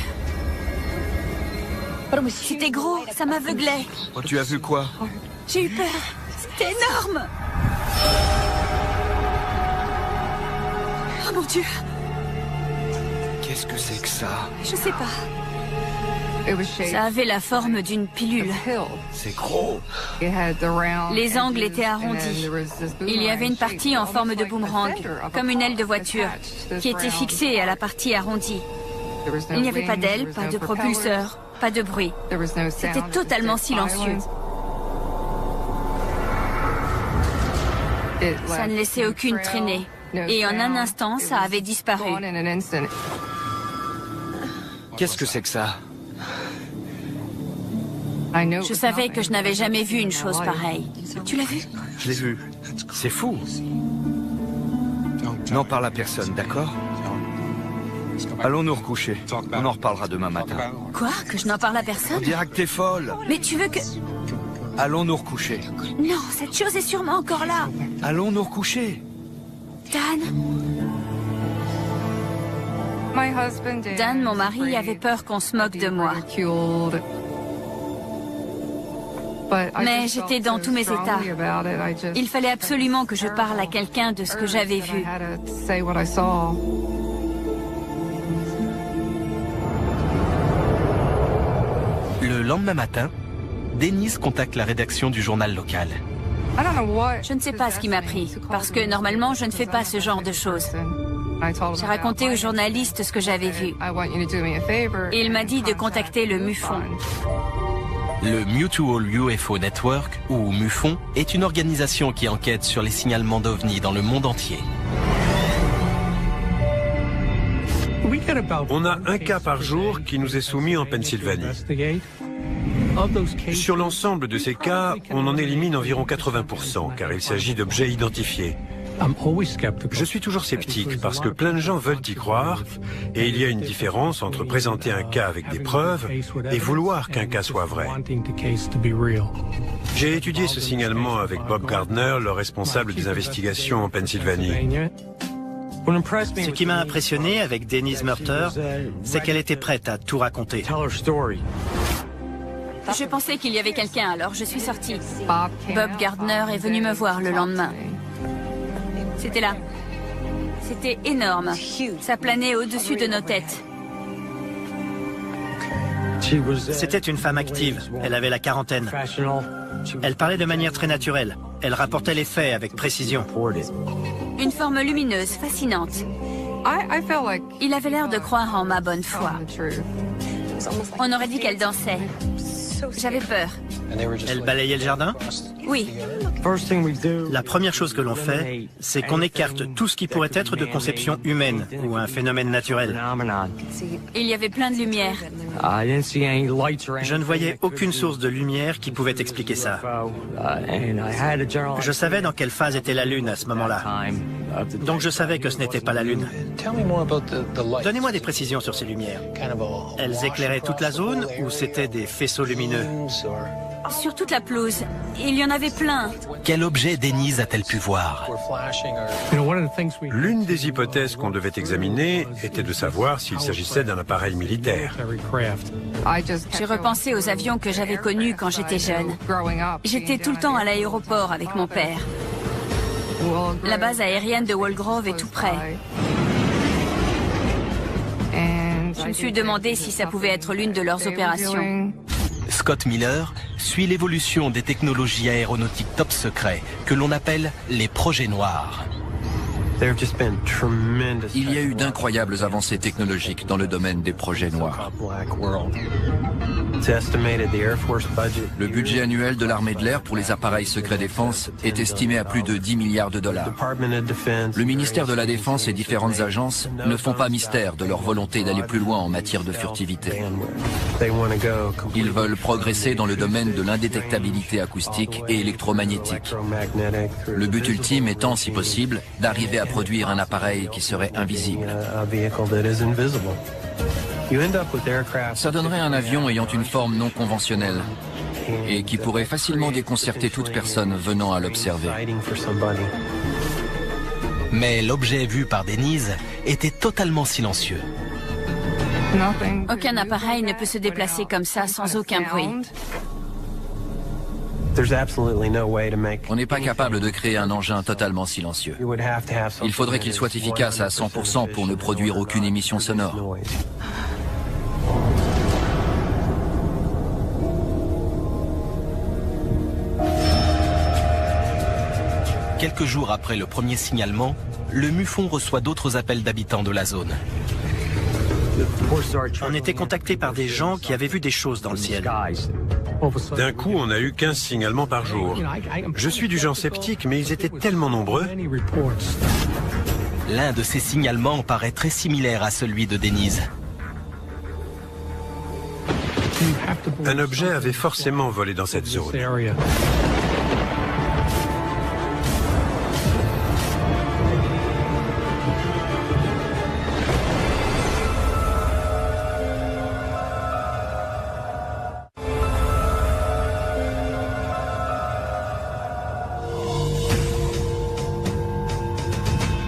C'était gros, ça m'aveuglait. Oh, tu as vu quoi? J'ai eu peur. C'était énorme! Oh mon Dieu! Qu'est-ce que c'est que ça? Je sais pas. Ça avait la forme d'une pilule. C'est gros. Les angles étaient arrondis. Il y avait une partie en forme de boomerang, comme une aile de voiture, qui était fixée à la partie arrondie. Il n'y avait pas d'aile, pas de propulseur, pas de bruit. C'était totalement silencieux. Ça ne laissait aucune traînée. Et en un instant, ça avait disparu. Qu'est-ce que c'est que ça? Je savais que je n'avais jamais vu une chose pareille. Tu l'as vu? Je l'ai vu. C'est fou. N'en parle à personne, d'accord? Allons nous recoucher. On en reparlera demain matin. Quoi? Que je n'en parle à On personne? dira que t'es folle. Mais tu veux que... Allons nous recoucher. Non, cette chose est sûrement encore là. Allons nous recoucher. Dan? Dan, mon mari, avait peur qu'on se moque de moi. Mais j'étais dans tous mes états. Il fallait absolument que je parle à quelqu'un de ce que j'avais vu. Le lendemain matin, Denise contacte la rédaction du journal local. Je ne sais pas ce qui m'a pris, parce que normalement je ne fais pas ce genre de choses. J'ai raconté au journaliste ce que j'avais vu. Et il m'a dit de contacter le MUFON. Le Mutual UFO Network, ou MUFON, est une organisation qui enquête sur les signalements d'OVNI dans le monde entier. On a un cas par jour qui nous est soumis en Pennsylvanie. Sur l'ensemble de ces cas, on en élimine environ 80%, car il s'agit d'objets identifiés. Je suis toujours sceptique parce que plein de gens veulent y croire, et il y a une différence entre présenter un cas avec des preuves et vouloir qu'un cas soit vrai. J'ai étudié ce signalement avec Bob Gardner, le responsable des investigations en Pennsylvanie. Ce qui m'a impressionné avec Denise Murter, c'est qu'elle était prête à tout raconter. Je pensais qu'il y avait quelqu'un, alors je suis sortie. Bob Gardner est venu me voir le lendemain. C'était là. C'était énorme. Ça planait au-dessus de nos têtes. C'était une femme active. Elle avait la quarantaine. Elle parlait de manière très naturelle. Elle rapportait les faits avec précision. Une forme lumineuse, fascinante. Il avait l'air de croire en ma bonne foi. On aurait dit qu'elle dansait. J'avais peur. Elle balayait le jardin? Oui. La première chose que l'on fait, c'est qu'on écarte tout ce qui pourrait être de conception humaine ou un phénomène naturel. Il y avait plein de lumière. Je ne voyais aucune source de lumière qui pouvait expliquer ça. Je savais dans quelle phase était la Lune à ce moment-là. Donc je savais que ce n'était pas la Lune. Donnez-moi des précisions sur ces lumières. Elles éclairaient toute la zone ou c'était des faisceaux lumineux? Sur toute la pelouse. Il y en avait plein. Quel objet Denise a-t-elle pu voir? L'une des hypothèses qu'on devait examiner était de savoir s'il s'agissait d'un appareil militaire. J'ai repensé aux avions que j'avais connus quand j'étais jeune. J'étais tout le temps à l'aéroport avec mon père. La base aérienne de Walgrove est tout près. Je me suis demandé si ça pouvait être l'une de leurs opérations. Scott Miller suit l'évolution des technologies aéronautiques top secrets que l'on appelle les projets noirs. Il y a eu d'incroyables avancées technologiques dans le domaine des projets noirs. Le budget annuel de l'armée de l'air pour les appareils secrets défense est estimé à plus de 10 milliards de dollars. Le ministère de la Défense et différentes agences ne font pas mystère de leur volonté d'aller plus loin en matière de furtivité. Ils veulent progresser dans le domaine de l'indétectabilité acoustique et électromagnétique. Le but ultime étant, si possible, d'arriver à produire un appareil qui serait invisible. Ça donnerait un avion ayant une forme non conventionnelle et qui pourrait facilement déconcerter toute personne venant à l'observer. Mais l'objet vu par Denise était totalement silencieux. Aucun appareil ne peut se déplacer comme ça sans aucun bruit. On n'est pas capable de créer un engin totalement silencieux. Il faudrait qu'il soit efficace à 100% pour ne produire aucune émission sonore. Quelques jours après le premier signalement, le MUFON reçoit d'autres appels d'habitants de la zone. On était contacté par des gens qui avaient vu des choses dans le ciel. D'un coup, on a eu 15 signalements par jour. Je suis du genre sceptique, mais ils étaient tellement nombreux. L'un de ces signalements paraît très similaire à celui de Denise. Un objet avait forcément volé dans cette zone.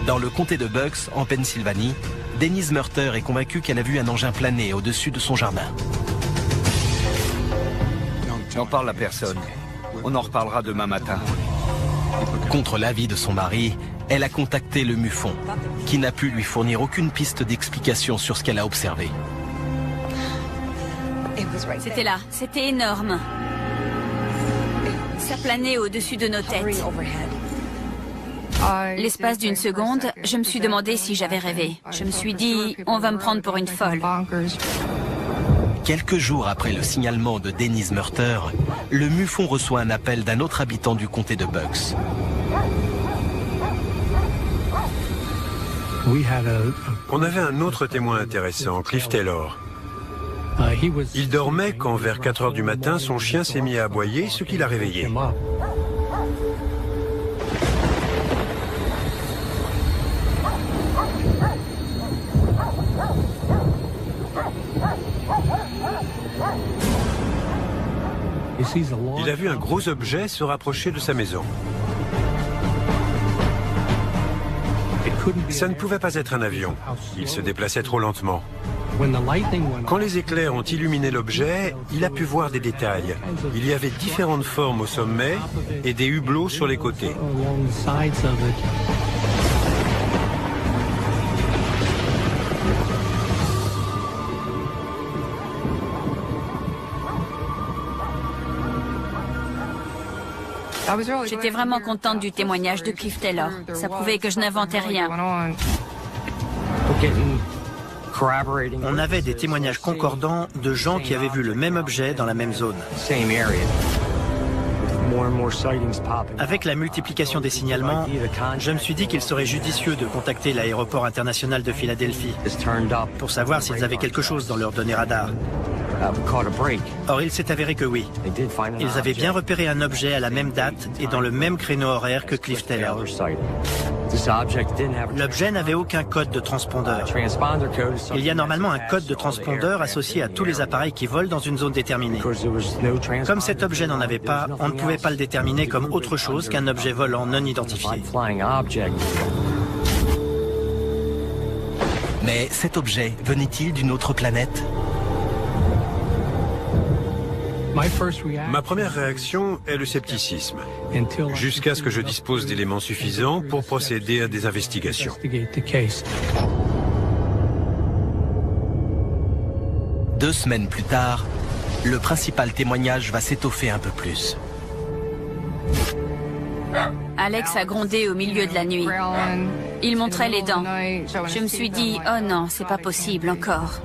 Dans le comté de Bucks, en Pennsylvanie, Denise Murter est convaincue qu'elle a vu un engin planer au-dessus de son jardin. N'en parle à personne. On en reparlera demain matin. Contre l'avis de son mari, elle a contacté le MUFON, qui n'a pu lui fournir aucune piste d'explication sur ce qu'elle a observé. C'était là, c'était énorme. Ça planait au-dessus de nos têtes. L'espace d'une seconde, je me suis demandé si j'avais rêvé. Je me suis dit, on va me prendre pour une folle. Quelques jours après le signalement de Denise Murter, le MUFON reçoit un appel d'un autre habitant du comté de Bucks. On avait un autre témoin intéressant, Cliff Taylor. Il dormait quand, vers 4 heures du matin, son chien s'est mis à aboyer, ce qui l'a réveillé. Il a vu un gros objet se rapprocher de sa maison. Ça ne pouvait pas être un avion. Il se déplaçait trop lentement. Quand les éclairs ont illuminé l'objet, il a pu voir des détails. Il y avait différentes formes au sommet et des hublots sur les côtés. J'étais vraiment contente du témoignage de Cliff Taylor. Ça prouvait que je n'inventais rien. On avait des témoignages concordants de gens qui avaient vu le même objet dans la même zone. Avec la multiplication des signalements, je me suis dit qu'il serait judicieux de contacter l'aéroport international de Philadelphie pour savoir s'ils avaient quelque chose dans leurs données radar. Or, il s'est avéré que oui. Ils avaient bien repéré un objet à la même date et dans le même créneau horaire que Cliff Taylor. L'objet n'avait aucun code de transpondeur. Il y a normalement un code de transpondeur associé à tous les appareils qui volent dans une zone déterminée. Comme cet objet n'en avait pas, on ne pouvait pas le déterminer comme autre chose qu'un objet volant non identifié. Mais cet objet venait-il d'une autre planète ? Ma première réaction est le scepticisme, jusqu'à ce que je dispose d'éléments suffisants pour procéder à des investigations. 2 semaines plus tard, le principal témoignage va s'étoffer un peu plus. Alex a grondé au milieu de la nuit. Il montrait les dents. Je me suis dit, oh non, c'est pas possible encore.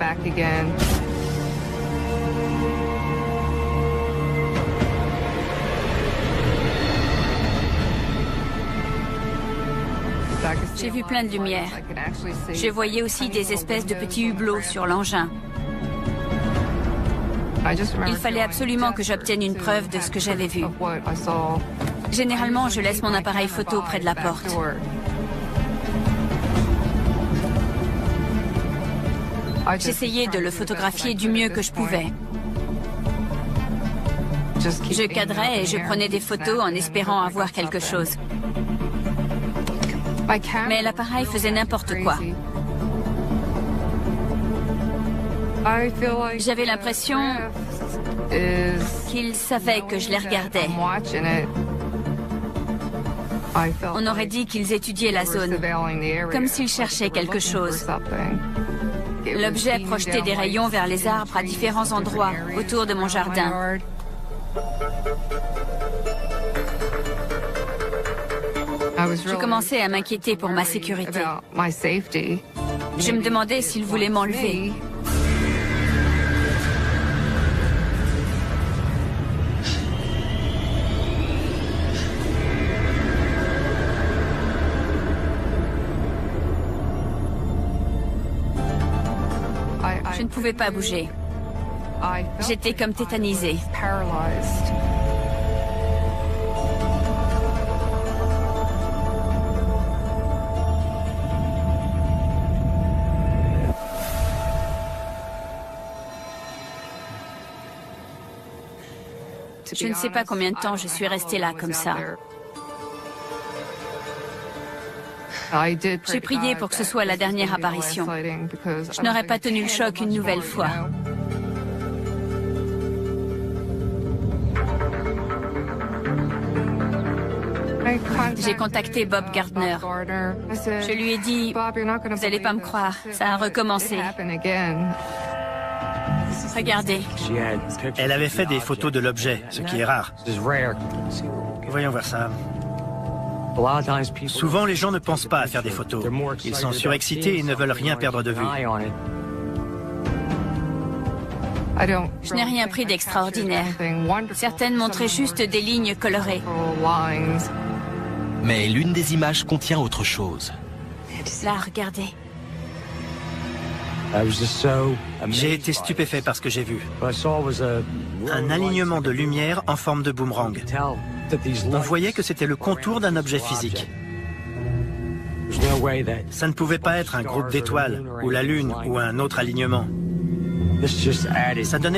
J'ai vu plein de lumière. Je voyais aussi des espèces de petits hublots sur l'engin. Il fallait absolument que j'obtienne une preuve de ce que j'avais vu. Généralement, je laisse mon appareil photo près de la porte. J'essayais de le photographier du mieux que je pouvais. Je cadrais et je prenais des photos en espérant avoir quelque chose. Mais l'appareil faisait n'importe quoi. J'avais l'impression qu'il savait que je les regardais. On aurait dit qu'ils étudiaient la zone, comme s'ils cherchaient quelque chose. L'objet projetait des rayons vers les arbres à différents endroits autour de mon jardin. Je commençais à m'inquiéter pour ma sécurité. Je me demandais s'ils voulaient m'enlever. Je ne pouvais pas bouger. J'étais comme tétanisée. Je ne sais pas combien de temps je suis restée là comme ça. J'ai prié pour que ce soit la dernière apparition. Je n'aurais pas tenu le choc une nouvelle fois. J'ai contacté Bob Gardner. Je lui ai dit, vous n'allez pas me croire, ça a recommencé. Regardez. Elle avait fait des photos de l'objet, ce qui est rare. Voyons voir ça. Souvent, les gens ne pensent pas à faire des photos. Ils sont surexcités et ne veulent rien perdre de vue. Je n'ai rien pris d'extraordinaire. Certaines montraient juste des lignes colorées. Mais l'une des images contient autre chose. Là, regardez. J'ai été stupéfait par ce que j'ai vu. Un alignement de lumière en forme de boomerang. On voyait que c'était le contour d'un objet physique. Ça ne pouvait pas être un groupe d'étoiles, ou la Lune, ou un autre alignement. Ça donnait